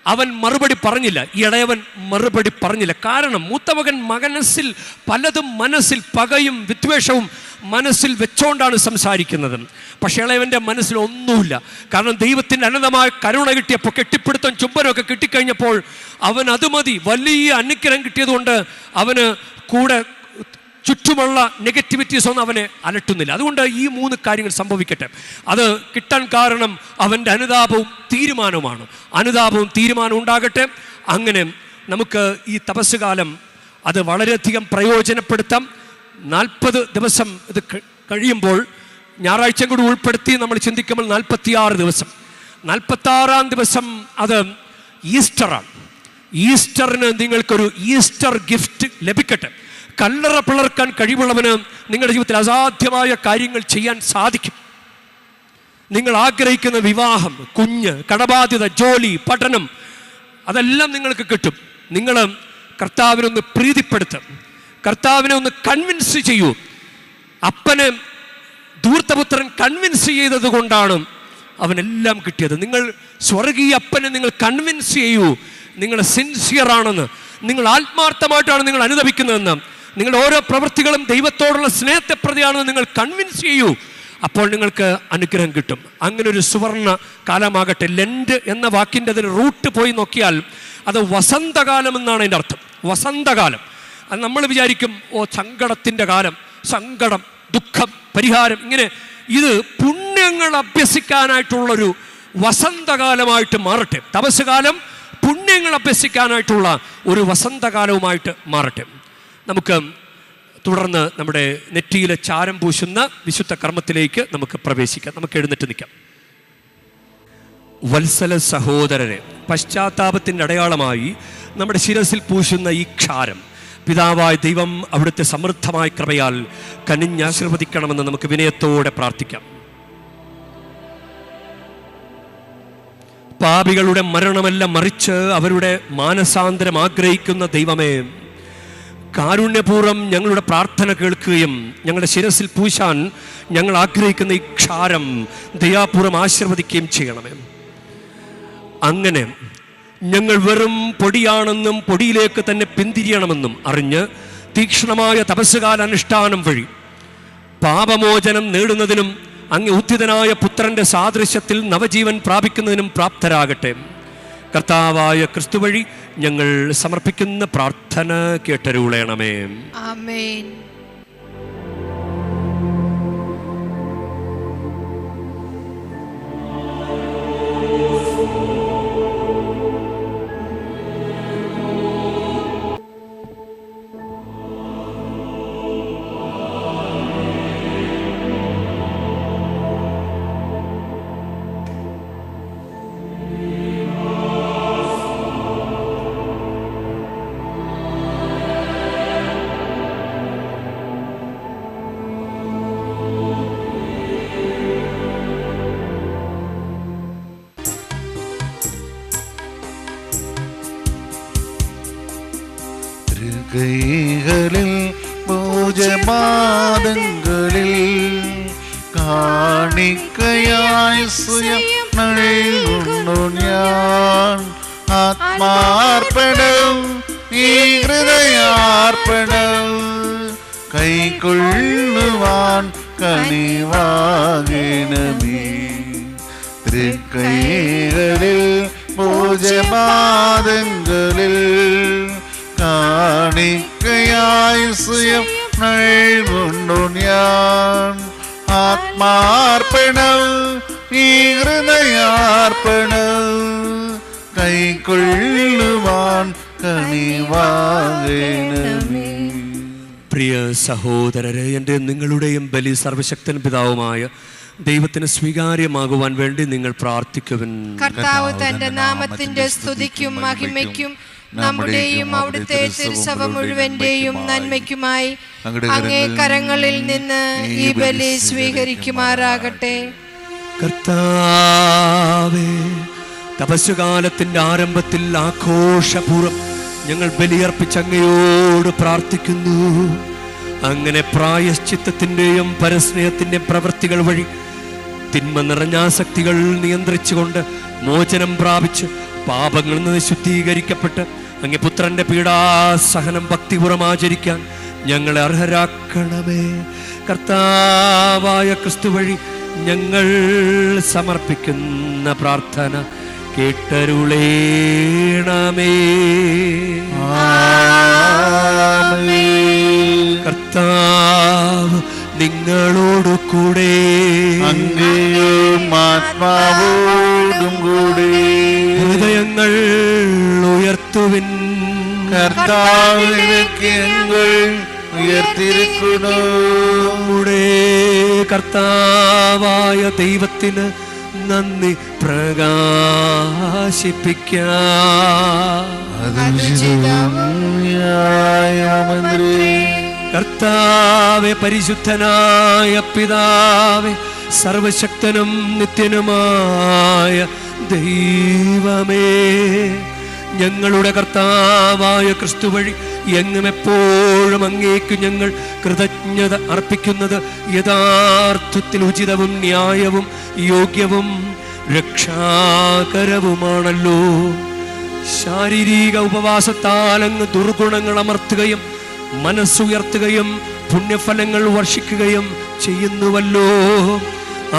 അവൻ മറുപടി പറഞ്ഞില്ല. ഈ ഇളയവൻ മറുപടി പറഞ്ഞില്ല. കാരണം മൂത്ത മകൻ മനസ്സിൽ പലതും, മനസ്സിൽ പകയും വിദ്വേഷവും മനസ്സിൽ വെച്ചോണ്ടാണ് സംസാരിക്കുന്നത്. പക്ഷേ ഇളയവൻ്റെ മനസ്സിൽ ഒന്നുമില്ല. കാരണം ദൈവത്തിൻ്റെ അനന്തമായ കരുണ കിട്ടിയപ്പോൾ, കെട്ടിപ്പിടുത്തം ചുംബനമൊക്കെ കിട്ടിക്കഴിഞ്ഞപ്പോൾ അവൻ അത് മതി. വലിയ അനുഗ്രഹം കിട്ടിയതുകൊണ്ട് അവന് കൂടെ ചുറ്റുമുള്ള നെഗറ്റിവിറ്റീസ് ഒന്നും അവനെ അലട്ടുന്നില്ല. അതുകൊണ്ട് ഈ 3 കാര്യങ്ങൾ സംഭവിക്കട്ടെ. അത് കിട്ടാൻ കാരണം അവൻ്റെ അനുതാപവും തീരുമാനവുമാണ്. അനുതാപവും തീരുമാനവും ഉണ്ടാകട്ടെ. അങ്ങനെ നമുക്ക് ഈ തപസ് കാലം അത് വളരെയധികം പ്രയോജനപ്പെടുത്താം. 40 ദിവസം ഇത് കഴിയുമ്പോൾ, ഞായറാഴ്ച കൂടി ഉൾപ്പെടുത്തി നമ്മൾ ചിന്തിക്കുമ്പോൾ 46 ദിവസം. 46-ാം ദിവസം അത് ഈസ്റ്ററാണ്. ഈസ്റ്ററിന് നിങ്ങൾക്കൊരു ഈസ്റ്റർ ഗിഫ്റ്റ് ലഭിക്കട്ടെ. കല്ലറ പിളർക്കാൻ കഴിവുള്ളവന് നിങ്ങളുടെ ജീവിതത്തിൽ അസാധ്യമായ കാര്യങ്ങൾ ചെയ്യാൻ സാധിക്കും. നിങ്ങൾ ആഗ്രഹിക്കുന്ന വിവാഹം, കുഞ്ഞ്, കടബാധ്യത, ജോലി, പഠനം, അതെല്ലാം നിങ്ങൾക്ക് കിട്ടും. നിങ്ങൾ കർത്താവിനെ ഒന്ന് പ്രീതിപ്പെടുത്തും, കർത്താവിനെ ഒന്ന് കൺവിൻസ് ചെയ്യൂ. അപ്പനെ ധൂർത്തപുത്രൻ കൺവിൻസ് ചെയ്തത് കൊണ്ടാണ് അവനെല്ലാം കിട്ടിയത്. നിങ്ങൾ സ്വർഗീയ അപ്പനെ നിങ്ങൾ കൺവിൻസ് ചെയ്യൂ, നിങ്ങൾ സിൻസിയറാണെന്ന്, നിങ്ങൾ ആത്മാർത്ഥമായിട്ടാണ് നിങ്ങൾ അനുദപിക്കുന്നതെന്ന്, നിങ്ങളുടെ ഓരോ പ്രവൃത്തികളും ദൈവത്തോടുള്ള സ്നേഹത്തെ പ്രതിയാണെന്ന് നിങ്ങൾ കൺവിൻസ് ചെയ്യൂ. അപ്പോൾ നിങ്ങൾക്ക് അനുഗ്രഹം കിട്ടും. അങ്ങനെ ഒരു സുവർണ കാലമാകട്ടെ. ലെൻഡ് എന്ന വാക്കിൻ്റെ അതിന് റൂട്ട് പോയി നോക്കിയാൽ അത് വസന്തകാലം എന്നാണ് അതിൻ്റെ അർത്ഥം. വസന്തകാലം. അത് നമ്മൾ വിചാരിക്കും സങ്കടത്തിൻ്റെ കാലം, സങ്കടം, ദുഃഖം, പരിഹാരം, ഇങ്ങനെ. ഇത് പുണ്യങ്ങൾ അഭ്യസിക്കാനായിട്ടുള്ളൊരു വസന്തകാലമായിട്ട് മാറട്ടെ. തപസ് കാലം പുണ്യങ്ങൾ അഭ്യസിക്കാനായിട്ടുള്ള ഒരു വസന്തകാലവുമായിട്ട് മാറട്ടെ. നമുക്ക് തുടർന്ന് നമ്മുടെ നെറ്റിയിലെ ചാരം പൂശുന്ന വിശുദ്ധ കർമ്മത്തിലേക്ക് നമുക്ക് പ്രവേശിക്കാം. നമുക്ക് എഴുന്നേറ്റ് നിൽക്കാം. വത്സല സഹോദരരെ, പശ്ചാത്താപത്തിൻ്റെ അടയാളമായി നമ്മുടെ ശിരസിൽ പൂശുന്ന ഈ ക്ഷാരം പിതാവായ ദൈവം അവിടുത്തെ സമൃദ്ധമായ കൃപയാൽ കനിഞ്ഞാശീർവദിക്കണമെന്ന് നമുക്ക് വിനയത്തോടെ പ്രാർത്ഥിക്കാം. പാപികളുടെ മരണമല്ല മറിച്ച് അവരുടെ മാനസാന്തരം ആഗ്രഹിക്കുന്ന ദൈവമേ, കാരുണ്യപൂർവ്വം ഞങ്ങളുടെ പ്രാർത്ഥന കേൾക്കുകയും ഞങ്ങളുടെ ശിരസിൽ പൂശാൻ ഞങ്ങൾ ആഗ്രഹിക്കുന്ന ഈ ക്ഷാരം ദയാപൂർവ്വം ആശീർവദിക്കുകയും ചെയ്യണമേ. അങ്ങനെ ഞങ്ങൾ വെറും പൊടിയാണെന്നും പൊടിയിലേക്ക് തന്നെ പിന്തിരിയണമെന്നും അറിഞ്ഞ് തീക്ഷ്ണമായ തപസ്സുകാല അനുഷ്ഠാനം വഴി പാപമോചനം നേടുന്നതിനും അങ്ങ് ഉദ്ധിതനായ പുത്രന്റെ സാദൃശ്യത്തിൽ നവജീവൻ പ്രാപിക്കുന്നതിനും പ്രാപ്തരാകട്ടെ. കർത്താവായ ക്രിസ്തു വഴി ഞങ്ങൾ സമർപ്പിക്കുന്ന പ്രാർത്ഥന കേട്ടരുളയണമേ.
ആമേൻ.
തൃക്കൈകളിൽ പൂജപാദങ്ങളിൽ കാണിക്കയായി സ്വയം നൽകുന്നു ഞാൻ. ആത്മാർപ്പണം ഈ ഹൃദയാർപ്പണം കൈക്കൊള്ളുവാൻ കനിവാകണമേ. തൃക്കൈകളിൽ പൂജപാദങ്ങളിൽ കാണിക്കയായി സ്വയം നൽകുന്നു ഞാൻ. ആത്മാർപ്പണം ഈ ഹൃദയാർപ്പണം കൈക്കൊള്ളുവാൻ കനിവാകണമേ.
പ്രിയ സഹോദരരെ, എൻ്റെ നിങ്ങളുടെയും ബലി സർവശക്തൻ പിതാവുമായ ദൈവത്തിന് സ്വീകാര്യമാകുവാൻ വേണ്ടി നിങ്ങൾ പ്രാർത്ഥിക്കുവിൻ.
കർത്താവ് തന്റെ നാമത്തിന്റെ സ്തുതിക്കും മഹിമയ്ക്കും നമ്മുടെയും അവിടുത്തെ തിരുസഭ മുഴുവന്റെയും നന്മയ്ക്കുമായി അങ്ങേ കരങ്ങളിൽ നിന്ന് ഈ ബലി സ്വീകരിക്കുമാറാകട്ടെ.
കർത്താവേ, തപസ്സുകാലത്തിന്റെ ആരംഭത്തിൽ ആഘോഷപൂർവ്വം ഞങ്ങൾ ബലിയർപ്പിച്ച് അങ്ങയോട് പ്രാർത്ഥിക്കുന്നു. അങ്ങനെ പ്രായശ്ചിത്തത്തിന്റെയും പരസ്നേഹത്തിന്റെയും പ്രവൃത്തികൾ വഴി തിന്മ നിറഞ്ഞ ആസക്തികൾ നിയന്ത്രിച്ചുകൊണ്ട് മോചനം പ്രാപിച്ച് പാപങ്ങളിൽ നിന്ന് ശുദ്ധീകരിക്കപ്പെട്ട് അങ്ങേ പുത്രന്റെ പീഡാസഹനം ഭക്തിപൂർവ്വം ആചരിക്കാൻ ഞങ്ങളെ അർഹരാക്കണമേ. കർത്താവായ ക്രിസ്തു വഴി ഞങ്ങൾ സമർപ്പിക്കുന്ന പ്രാർത്ഥന കേട്ടരുളേണമേ. കർത്താവ് നിങ്ങളോടു കൂടെ,
അങ്ങയും ആത്മാവോടും കൂടെ.
ഹൃദയങ്ങൾ ഉയർത്തുവിൻ.
കർത്താവിലേക്ക് ഞങ്ങൾ ഉയർത്തിരിക്കുന്നു.
നമ്മുടെ കർത്താവായ ദൈവത്തിന് നന്ദി പ്രകാശിപ്പിക്കാം. കർത്താവേ, പരിശുദ്ധനായ പിതാവേ, സർവശക്തനും നിത്യനുമായ ദൈവമേ, ഞങ്ങളുടെ കർത്താവായ ക്രിസ്തു വഴി എങ്ങും എപ്പോഴും അങ്ങേക്ക് ഞങ്ങൾ കൃതജ്ഞത അർപ്പിക്കുന്നത് യഥാർത്ഥത്തിൽ ഉചിതവും ന്യായവും യോഗ്യവും രക്ഷാകരവുമാണല്ലോ. ശാരീരിക ഉപവാസത്താൽ അങ്ങ് ദുർഗുണങ്ങൾ അമർത്തുകയും മനസ്സുയർത്തുകയും പുണ്യഫലങ്ങൾ വർഷിക്കുകയും ചെയ്യുന്നുവല്ലോ.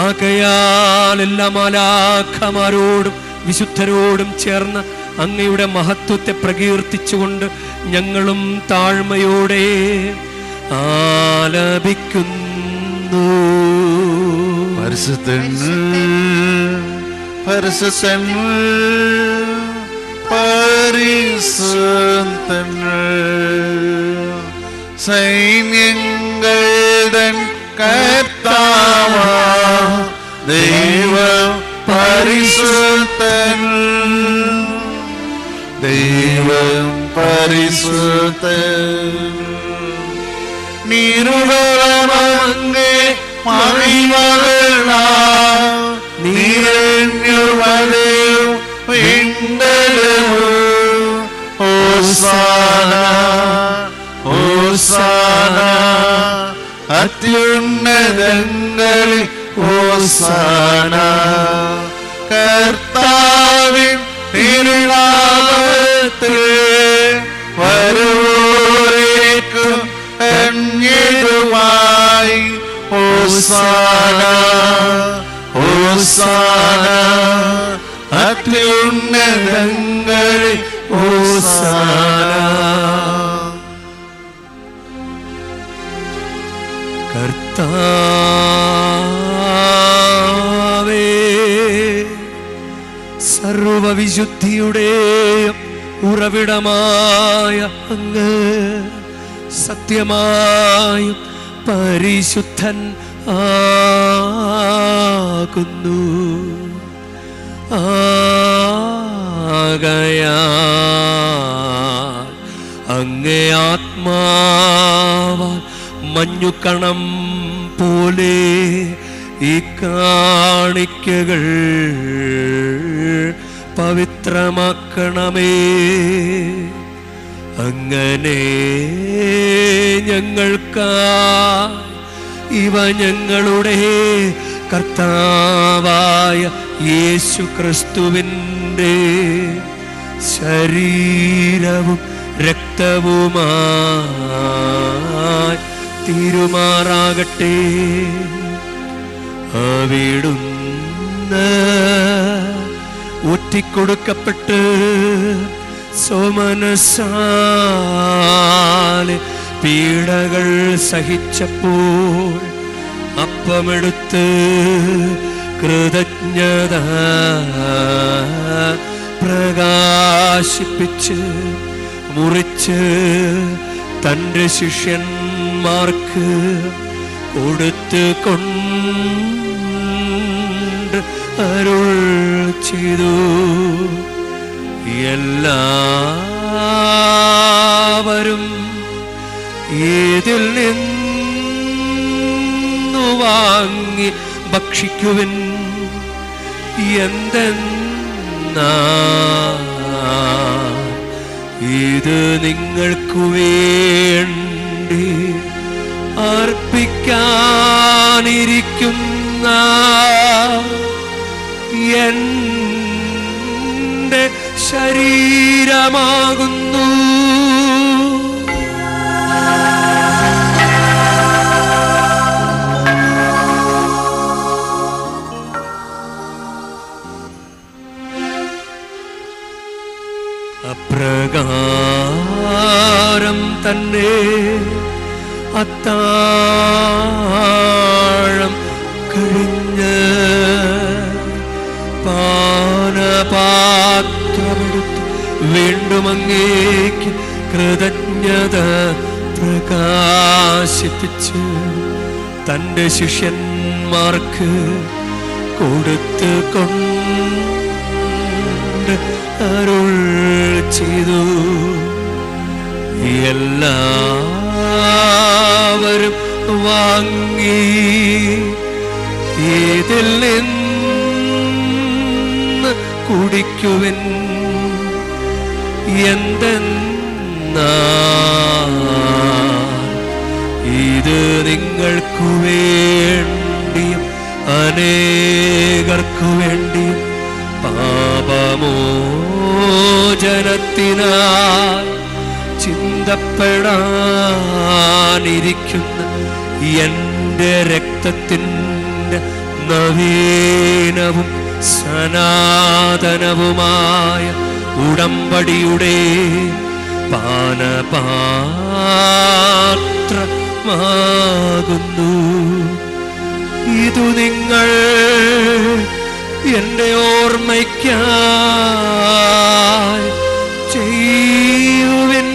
ആകയാൽ എല്ലാ മാലാഖമാരോടും വിശുദ്ധരോടും ചേർന്ന് അങ്ങയുടെ മഹത്വത്തെ പ്രകീർത്തിച്ചുകൊണ്ട് ഞങ്ങളും താഴ്മയോടെ ആലപിക്കുന്നു.
പരിശുദ്ധൻ പരിശുദ്ധൻ പരിശുദ്ധൻ സൈന്യങ്ങളുടെ കർത്താവാം ദൈവം പരിശുദ്ധൻ. ദൈവം പരിശുദ്ധൻ. നിരുളമങ്ങേ മഹിമകളാൽ നിറഞ്ഞുവലയും പിണ്ടലവും. ഹോസാന ഹോസാന അത്യുന്നതങ്ങളിൽ ഹോസാന. കർത്താവിൻ തിരുനാമത്തിൽ വരുവോരേക്കും കന്യകമായി ഹോസാന ഹോസാന അത്യുന്നതങ്ങളിൽ ഹോസാന.
കർത്താവേ, സർവവിശുദ്ധിയുടെയും ഉറവിടമായ അങ്ങ് സത്യമായും പരിശുദ്ധൻ ആകുന്നു. ആകയാൽ അങ്ങേ ആത്മാവാൽ മഞ്ഞുകണം പോലെ ഈ കാണിക്കകൾ പവിത്രമാക്കണമേ. അങ്ങനെ ഇവ ഞങ്ങളുടെ കർത്താവായ യേശു ക്രിസ്തുവിൻ്റെ ശരീരവും രക്തവുമായി തീരുമാറാകട്ടെ. അവിടുന്ന് ഊറ്റിക്കൊടുക്കപ്പെട്ട് സോമനസാലെ പീഡകൾ സഹിച്ചപ്പോൾ അപ്പമെടുത്ത് കൃതജ്ഞത പ്രകാശിപ്പിച്ച് മുറിച്ച് തൻ്റെ ശിഷ്യന്മാർക്ക് കൊടുത്ത് കൊണ്ട് അരുൾ ചെയ്തു. എല്ലാവരും ഇതിൽ നിന്നു വാങ്ങി ഭക്ഷിക്കുവിൻ. ഇത് നിങ്ങൾക്കു വേണ്ടി അർപ്പിക്കാനിരിക്കുന്ന എൻ്റെ ശരീരമാകുന്നു. അപ്രകാരം തന്നെ അത്താഴം കഴിഞ്ഞ് പാനപാത്രമെടുത്ത് വീണ്ടും അങ്ങേക്ക് കൃതജ്ഞത പ്രകാശിപ്പിച്ച് തൻ്റെ ശിഷ്യന്മാർക്ക് കൊടുത്ത് കൊണ്ട് അരുൾ ചെയ്തു. എല്ലാവരും വാങ്ങി ഇതിൽ നിന്ന് കുടിക്കുവിൻ. ഇത് നിങ്ങൾക്കു വേണ്ടിയും അനേകർക്കു വേണ്ടിയും പാപമോചനത്തിനായി ചിന്തപ്പെടാനിരിക്കുന്ന എൻ്റെ രക്തത്തിൻ്റെ നവീനവും സനാതനവുമായ ഉടമ്പടിയുടെ പാനപാത്രമാകുന്നു. ഇതു നിങ്ങൾ എൻ്റെ ഓർമ്മയ്ക്കായി ചെയ്യുവിൻ.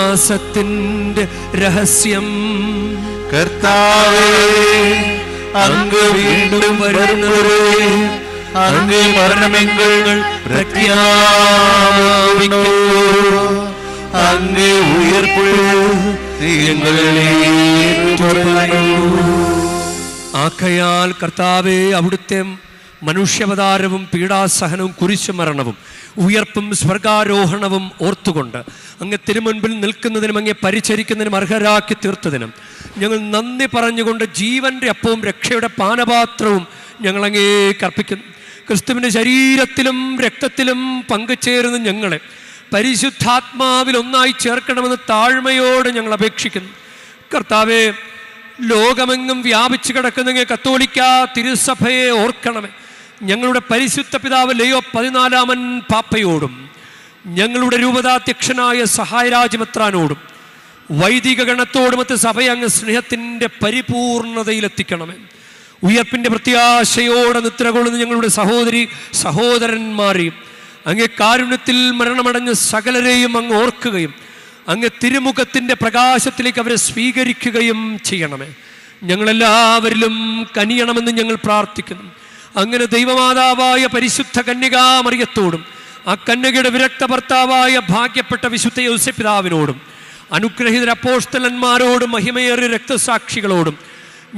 വിശ്വാസത്തിൻ്റെ രഹസ്യം.
കർത്താവേ, അങ്ങ് വീണ്ടും വരുന്നവരെ അങ്ങ് മരണമെങ്കിൽ പ്രഖ്യാപിക്കുന്നു. അങ്ങ് ഉയർപ്പ് ഞങ്ങളെ
ആകയാൽ കർത്താവേ, അവിടുത്തെ മനുഷ്യാവതാരവും പീഡാസഹനവും കുരിശുമരണവും ഉയർപ്പും സ്വർഗാരോഹണവും ഓർത്തുകൊണ്ട് അങ്ങ് തിരുമുൻപിൽ നിൽക്കുന്നതിനും അങ്ങേ പരിചരിക്കുന്നതിനും അർഹരാക്കി തീർത്തതിനും ഞങ്ങൾ നന്ദി പറഞ്ഞുകൊണ്ട് ജീവൻ്റെ അപ്പവും രക്ഷയുടെ പാനപാത്രവും ഞങ്ങൾ അങ്ങേക്ക് അർപ്പിക്കുന്നു. ക്രിസ്തുവിൻ്റെ ശരീരത്തിലും രക്തത്തിലും പങ്കുചേരുന്ന ഞങ്ങളെ പരിശുദ്ധാത്മാവിൽ ഒന്നായി ചേർക്കണമെന്ന് താഴ്മയോട് ഞങ്ങൾ അപേക്ഷിക്കുന്നു. കർത്താവേ, ലോകമെങ്ങും വ്യാപിച്ചു കിടക്കുന്ന കത്തോലിക്ക തിരുസഭയെ ഓർക്കണമേ. ഞങ്ങളുടെ പരിശുദ്ധ പിതാവ് ലയോ 14 പാപ്പയോടും ഞങ്ങളുടെ രൂപതാധ്യക്ഷനായ സഹായരാജമെത്രാനോടും വൈദിക ഗണത്തോടുമൊത്ത് സഭയെ അങ്ങ് സ്നേഹത്തിൻ്റെ പരിപൂർണതയിലെത്തിക്കണമേ. ഉയർപ്പിൻ്റെ പ്രത്യാശയോടെ നിദ്ര കൊള്ളുന്ന ഞങ്ങളുടെ സഹോദരന്മാരെയും അങ്ങേ കാരുണ്യത്തിൽ മരണമടഞ്ഞ സകലരെയും അങ്ങ് ഓർക്കുകയും അങ്ങ് തിരുമുഖത്തിൻ്റെ പ്രകാശത്തിലേക്ക് അവരെ സ്വീകരിക്കുകയും ചെയ്യണമേ. ഞങ്ങളെല്ലാവരിലും കനിയണമെന്ന് ഞങ്ങൾ പ്രാർത്ഥിക്കുന്നു. അങ്ങനെ ദൈവമാതാവായ പരിശുദ്ധ കന്യകാമറിയത്തോടും ആ കന്യകയുടെ വിരക്ത ഭർത്താവായ ഭാഗ്യപ്പെട്ട വിശുദ്ധ യോസേപ്പ് പിതാവിനോടും അനുഗ്രഹീതര അപ്പോസ്തലന്മാരോടും മഹിമയേറിയ രക്തസാക്ഷികളോടും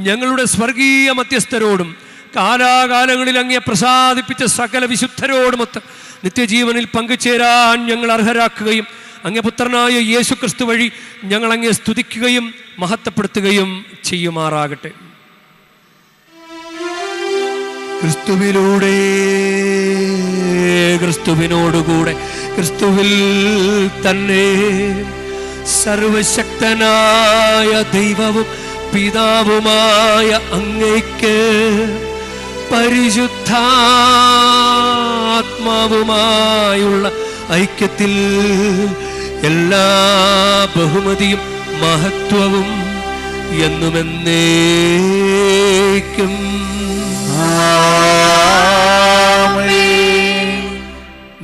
ഞങ്ങളുടെ സ്വർഗീയ മധ്യസ്ഥരോടും കാലാകാലങ്ങളിൽ അങ്ങയെ പ്രസാദിപ്പിച്ച സകല വിശുദ്ധരോടുമൊത്ത് നിത്യജീവനിൽ പങ്കുചേരാൻ ഞങ്ങൾ അർഹരാക്കുകയും അങ്ങേ പുത്രനായ യേശു ക്രിസ്തു വഴി ഞങ്ങൾ അങ്ങയെ സ്തുതിക്കുകയും മഹത്വപ്പെടുത്തുകയും ചെയ്യുമാറാകട്ടെ. ക്രിസ്തുവിലൂടെ, ക്രിസ്തുവിനോടുകൂടെ, ക്രിസ്തുവിൽ തന്നെ സർവശക്തനായ ദൈവവും പിതാവുമായ അങ്ങയ്ക്ക് പരിശുദ്ധാത്മാവുമായുള്ള ഐക്യത്തിൽ എല്ലാ ബഹുമതിയും മഹത്വവും എന്നുമെന്നേക്കും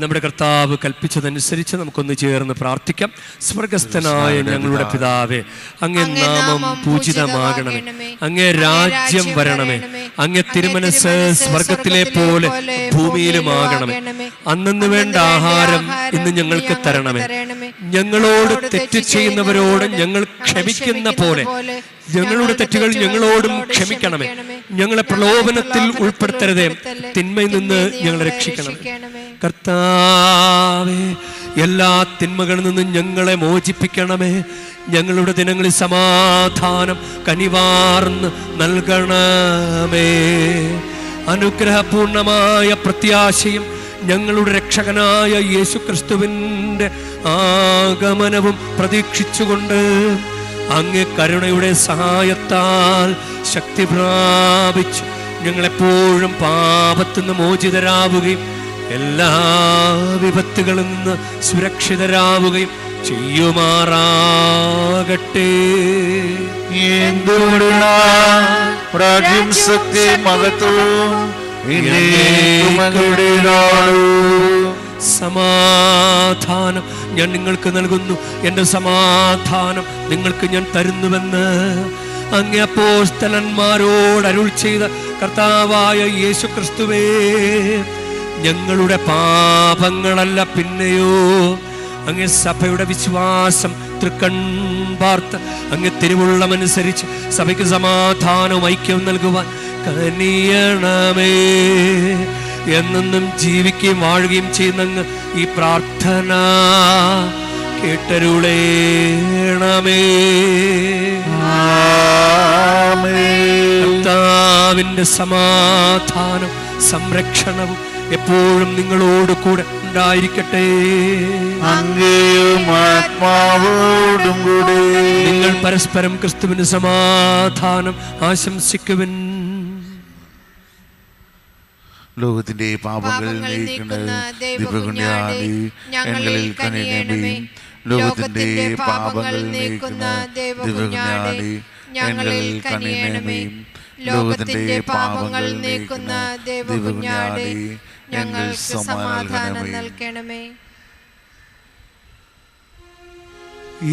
നമ്മുടെ കർത്താവ് കൽപ്പിച്ചതനുസരിച്ച് നമുക്കൊന്ന് ചേർന്ന് പ്രാർത്ഥിക്കാം. സ്വർഗസ്ഥനായ ഞങ്ങളുടെ പിതാവേ, അങ്ങേ നാമം പൂജിതമാകണമേ, അങ്ങേ രാജ്യം വരണമേ, അങ്ങേ തിരുമനസ് സ്വർഗത്തിലെ പോലെ ഭൂമിയിലുമാകണമേ. അന്നു വേണ്ട ആഹാരം ഇന്ന് ഞങ്ങൾക്ക് തരണമേ. ഞങ്ങളോട് തെറ്റ് ചെയ്യുന്നവരോട് ഞങ്ങൾ ക്ഷമിക്കുന്ന പോലെ ഞങ്ങളുടെ തെറ്റുകൾ ഞങ്ങളോടും ക്ഷമിക്കണമേ. ഞങ്ങളെ പ്രലോഭനത്തിൽ ഉൾപ്പെടുത്തരുതേ, തിന്മയിൽ നിന്ന് ഞങ്ങളെ രക്ഷിക്കണമേ. കർത്താവേ, എല്ലാ തിന്മകളിൽ നിന്നും ഞങ്ങളെ മോചിപ്പിക്കണമേ. ഞങ്ങളുടെ ദിനങ്ങളിൽ സമാധാനം കനിവാർന്ന് നൽകണമേ. അനുഗ്രഹപൂർണമായ പ്രത്യാശയും ഞങ്ങളുടെ രക്ഷകനായ യേശു ക്രിസ്തുവിൻ്റെ ആഗമനവും പ്രതീക്ഷിച്ചുകൊണ്ട് അങ്ങേ കരുണയുടെ സഹായത്താൽ ശക്തി പ്രാപിച്ച് ഞങ്ങളെപ്പോഴും പാപത്തുനിന്ന് മോചിതരാവുകയും എല്ലാ വിപത്തുകളിൽ നിന്ന് സുരക്ഷിതരാവുകയും ചെയ്യുമാറാകട്ടെ.
രാജ്യം ശക്തി മഹത്വവും
സമാധാനം ഞാൻ നിങ്ങൾക്ക് നൽകുന്നു, എൻ്റെ സമാധാനം നിങ്ങൾക്ക് ഞാൻ തരുന്നുവെന്ന് അങ്ങേ അപ്പോസ്തലന്മാരോട് അരുൾ ചെയ്ത കർത്താവായ യേശു ക്രിസ്തുവേ, ഞങ്ങളുടെ പാപങ്ങളല്ല പിന്നെയോ അങ്ങേ സഭയുടെ വിശ്വാസം തൃക്കൺപാർത്ത് അങ്ങേ തിരുവുള്ളമനുസരിച്ച് സഭയ്ക്ക് സമാധാനവും ഐക്യവും നൽകുവാൻ കനിയണമേ. എന്നെന്നും ജീവിക്കുകയും വാഴുകയും ചെയ്യുന്നങ്ങ് ഈ പ്രാർത്ഥന കേട്ടരുളേണമേ. കർത്താവിൻ്റെ സമാധാനം സംരക്ഷണവും എപ്പോഴും നിങ്ങളോട് കൂടെ ഉണ്ടായിരിക്കട്ടെ.
അങ്ങയും ആത്മാവോടും കൂടെ.
നിങ്ങൾ പരസ്പരം ക്രിസ്തുവിന് സമാധാനം ആശംസിക്കുവിൻ.
ലോകത്തിന്റെ പാപങ്ങൾ നീക്കുന്ന ദൈവകുഞ്ഞാടേ, ഞങ്ങളിൽ കനിയണമേ. ലോകത്തിന്റെ പാപങ്ങൾ നീക്കുന്ന ദൈവകുഞ്ഞാടേ, ഞങ്ങളിൽ കനിയണമേ. ലോകത്തിന്റെ പാപങ്ങൾ നീക്കുന്ന ദൈവകുഞ്ഞാടേ, ഞങ്ങൾക്ക് സമാധാനം നൽകണമേ.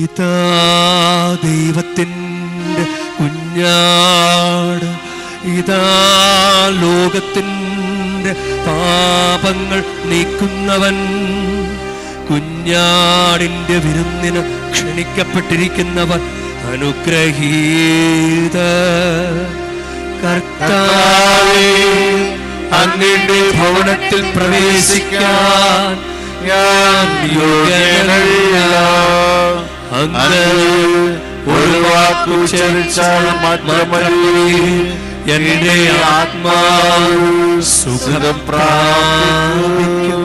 ഇതാ ദൈവത്തിൻ്റെ കുഞ്ഞാട്, ഇതാ ലോകത്തിൻ്റെ പാപങ്ങൾ നീക്കുന്നവൻ. കുഞ്ഞാടിൻ്റെ വിരുന്നിന് ക്ഷണിക്കപ്പെട്ടിരിക്കുന്നവർ അനുഗ്രഹീത. കർത്താവേ, അങ്ങയുടെ ഭവനത്തിൽ പ്രവേശിക്കാൻ ഞാൻ യോഗ്യനല്ല. അങ്ങ് ഒരു വാക്കു ഉച്ചരിച്ചാൽ മാത്രമേ എന്റെ ആത്മാവ് സുഖം പ്രാപിക്കും.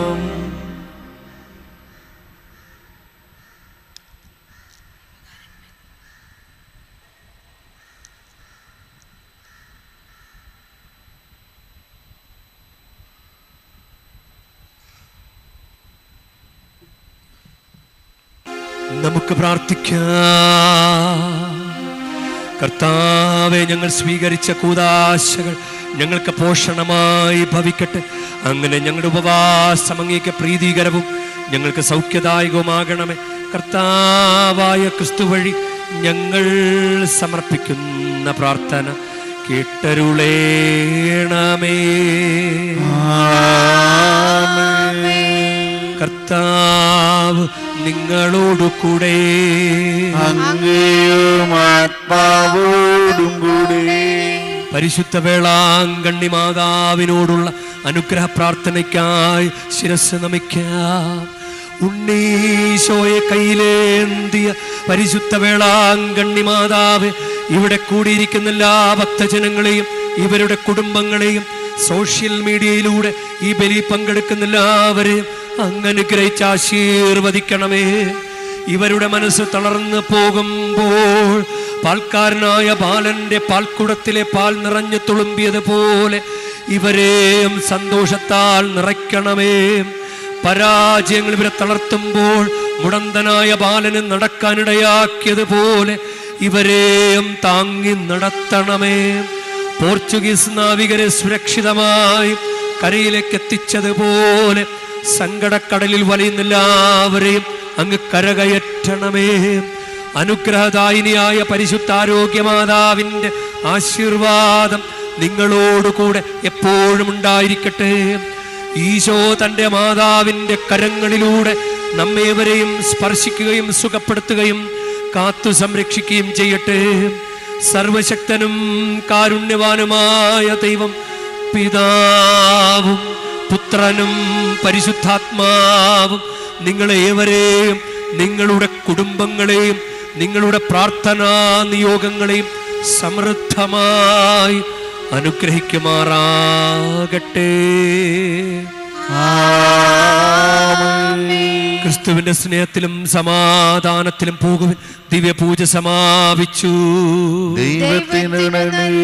നമുക്ക് പ്രാർത്ഥിക്കാം. കർത്താവെ, ഞങ്ങൾ സ്വീകരിച്ച കൂദാശകൾ ഞങ്ങൾക്ക് പോഷണമായി ഭവിക്കട്ടെ. അങ്ങനെ ഞങ്ങളുടെ ഉപവാസം അങ്ങേക്ക് പ്രീതികരവും ഞങ്ങൾക്ക് സൗഖ്യദായകവുമാകണമേ. കർത്താവായ ക്രിസ്തു വഴി ഞങ്ങൾ സമർപ്പിക്കുന്ന പ്രാർത്ഥന കേട്ടരുളേണമേ. കർത്താവ് നിങ്ങളോടു കൂടെ.
അങ്ങയും ആത്മാവോടും കൂടെ.
പരിശുദ്ധ വേളാങ്കണ്ണി മാതാവിനോടുള്ള അനുഗ്രഹ പ്രാർത്ഥനയ്ക്കായി ശിരസ് നമിക്കാം. ഉണ്ണീശോയെ കയ്യിലേന്തിയ പരിശുദ്ധ വേളാങ്കണ്ണി മാതാവ് ഇവിടെ കൂടിയിരിക്കുന്ന എല്ലാ ഭക്തജനങ്ങളെയും ഇവരുടെ കുടുംബങ്ങളെയും സോഷ്യൽ മീഡിയയിലൂടെ ഈ ബലി പങ്കെടുക്കുന്ന എല്ലാവരെയും അങ്ങ് അനുഗ്രഹിച്ച് ആശീർവദിക്കണമേ. ഇവരുടെ മനസ്സ് തളർന്നു പോകുമ്പോൾ പാൽക്കാരനായ ബാലന്റെ പാൽക്കുടത്തിലെ പാൽ നിറഞ്ഞു തുളുമ്പിയതുപോലെ ഇവരെയും സന്തോഷത്താൽ നിറയ്ക്കണമേ. പരാജയങ്ങൾ ഇവരെ തളർത്തുമ്പോൾ മുടന്തനായ ബാലന് നടക്കാനിടയാക്കിയതുപോലെ ഇവരെയും താങ്ങി നടത്തണമേ. പോർച്ചുഗീസ് നാവികരെ സുരക്ഷിതമായി കരയിലേക്ക് എത്തിച്ചതുപോലെ സങ്കടക്കടലിൽ വലയുന്ന എല്ലാവരെയും അങ്ങ് കരകയറ്റണമേ. അനുഗ്രഹദായിനിയായ പരിശുദ്ധാരോഗ്യമാതാവിൻ്റെ ആശീർവാദം നിങ്ങളോടുകൂടെ എപ്പോഴും ഉണ്ടായിരിക്കട്ടെ. ഈശോ തൻ്റെ മാതാവിൻ്റെ കരങ്ങളിലൂടെ നമ്മേവരെയും സ്പർശിക്കുകയും സുഖപ്പെടുത്തുകയും കാത്തു സംരക്ഷിക്കുകയും ചെയ്യട്ടെ. സർവശക്തനും കാരുണ്യവാനുമായ ദൈവം പിതാവും പുത്രനും പരിശുദ്ധാത്മാവും നിങ്ങളേവരെയും നിങ്ങളുടെ കുടുംബങ്ങളെയും നിങ്ങളുടെ പ്രാർത്ഥനാ നിയോഗങ്ങളെയും സമൃദ്ധമായി അനുഗ്രഹിക്കുമാറാകട്ടെ. ക്രിസ്തുവിന്റെ സ്നേഹത്തിലും സമാധാനത്തിലും പോകുവിൻ. ദിവ്യപൂജ സമാപിച്ചു.
ദൈവത്തിന് നന്ദി.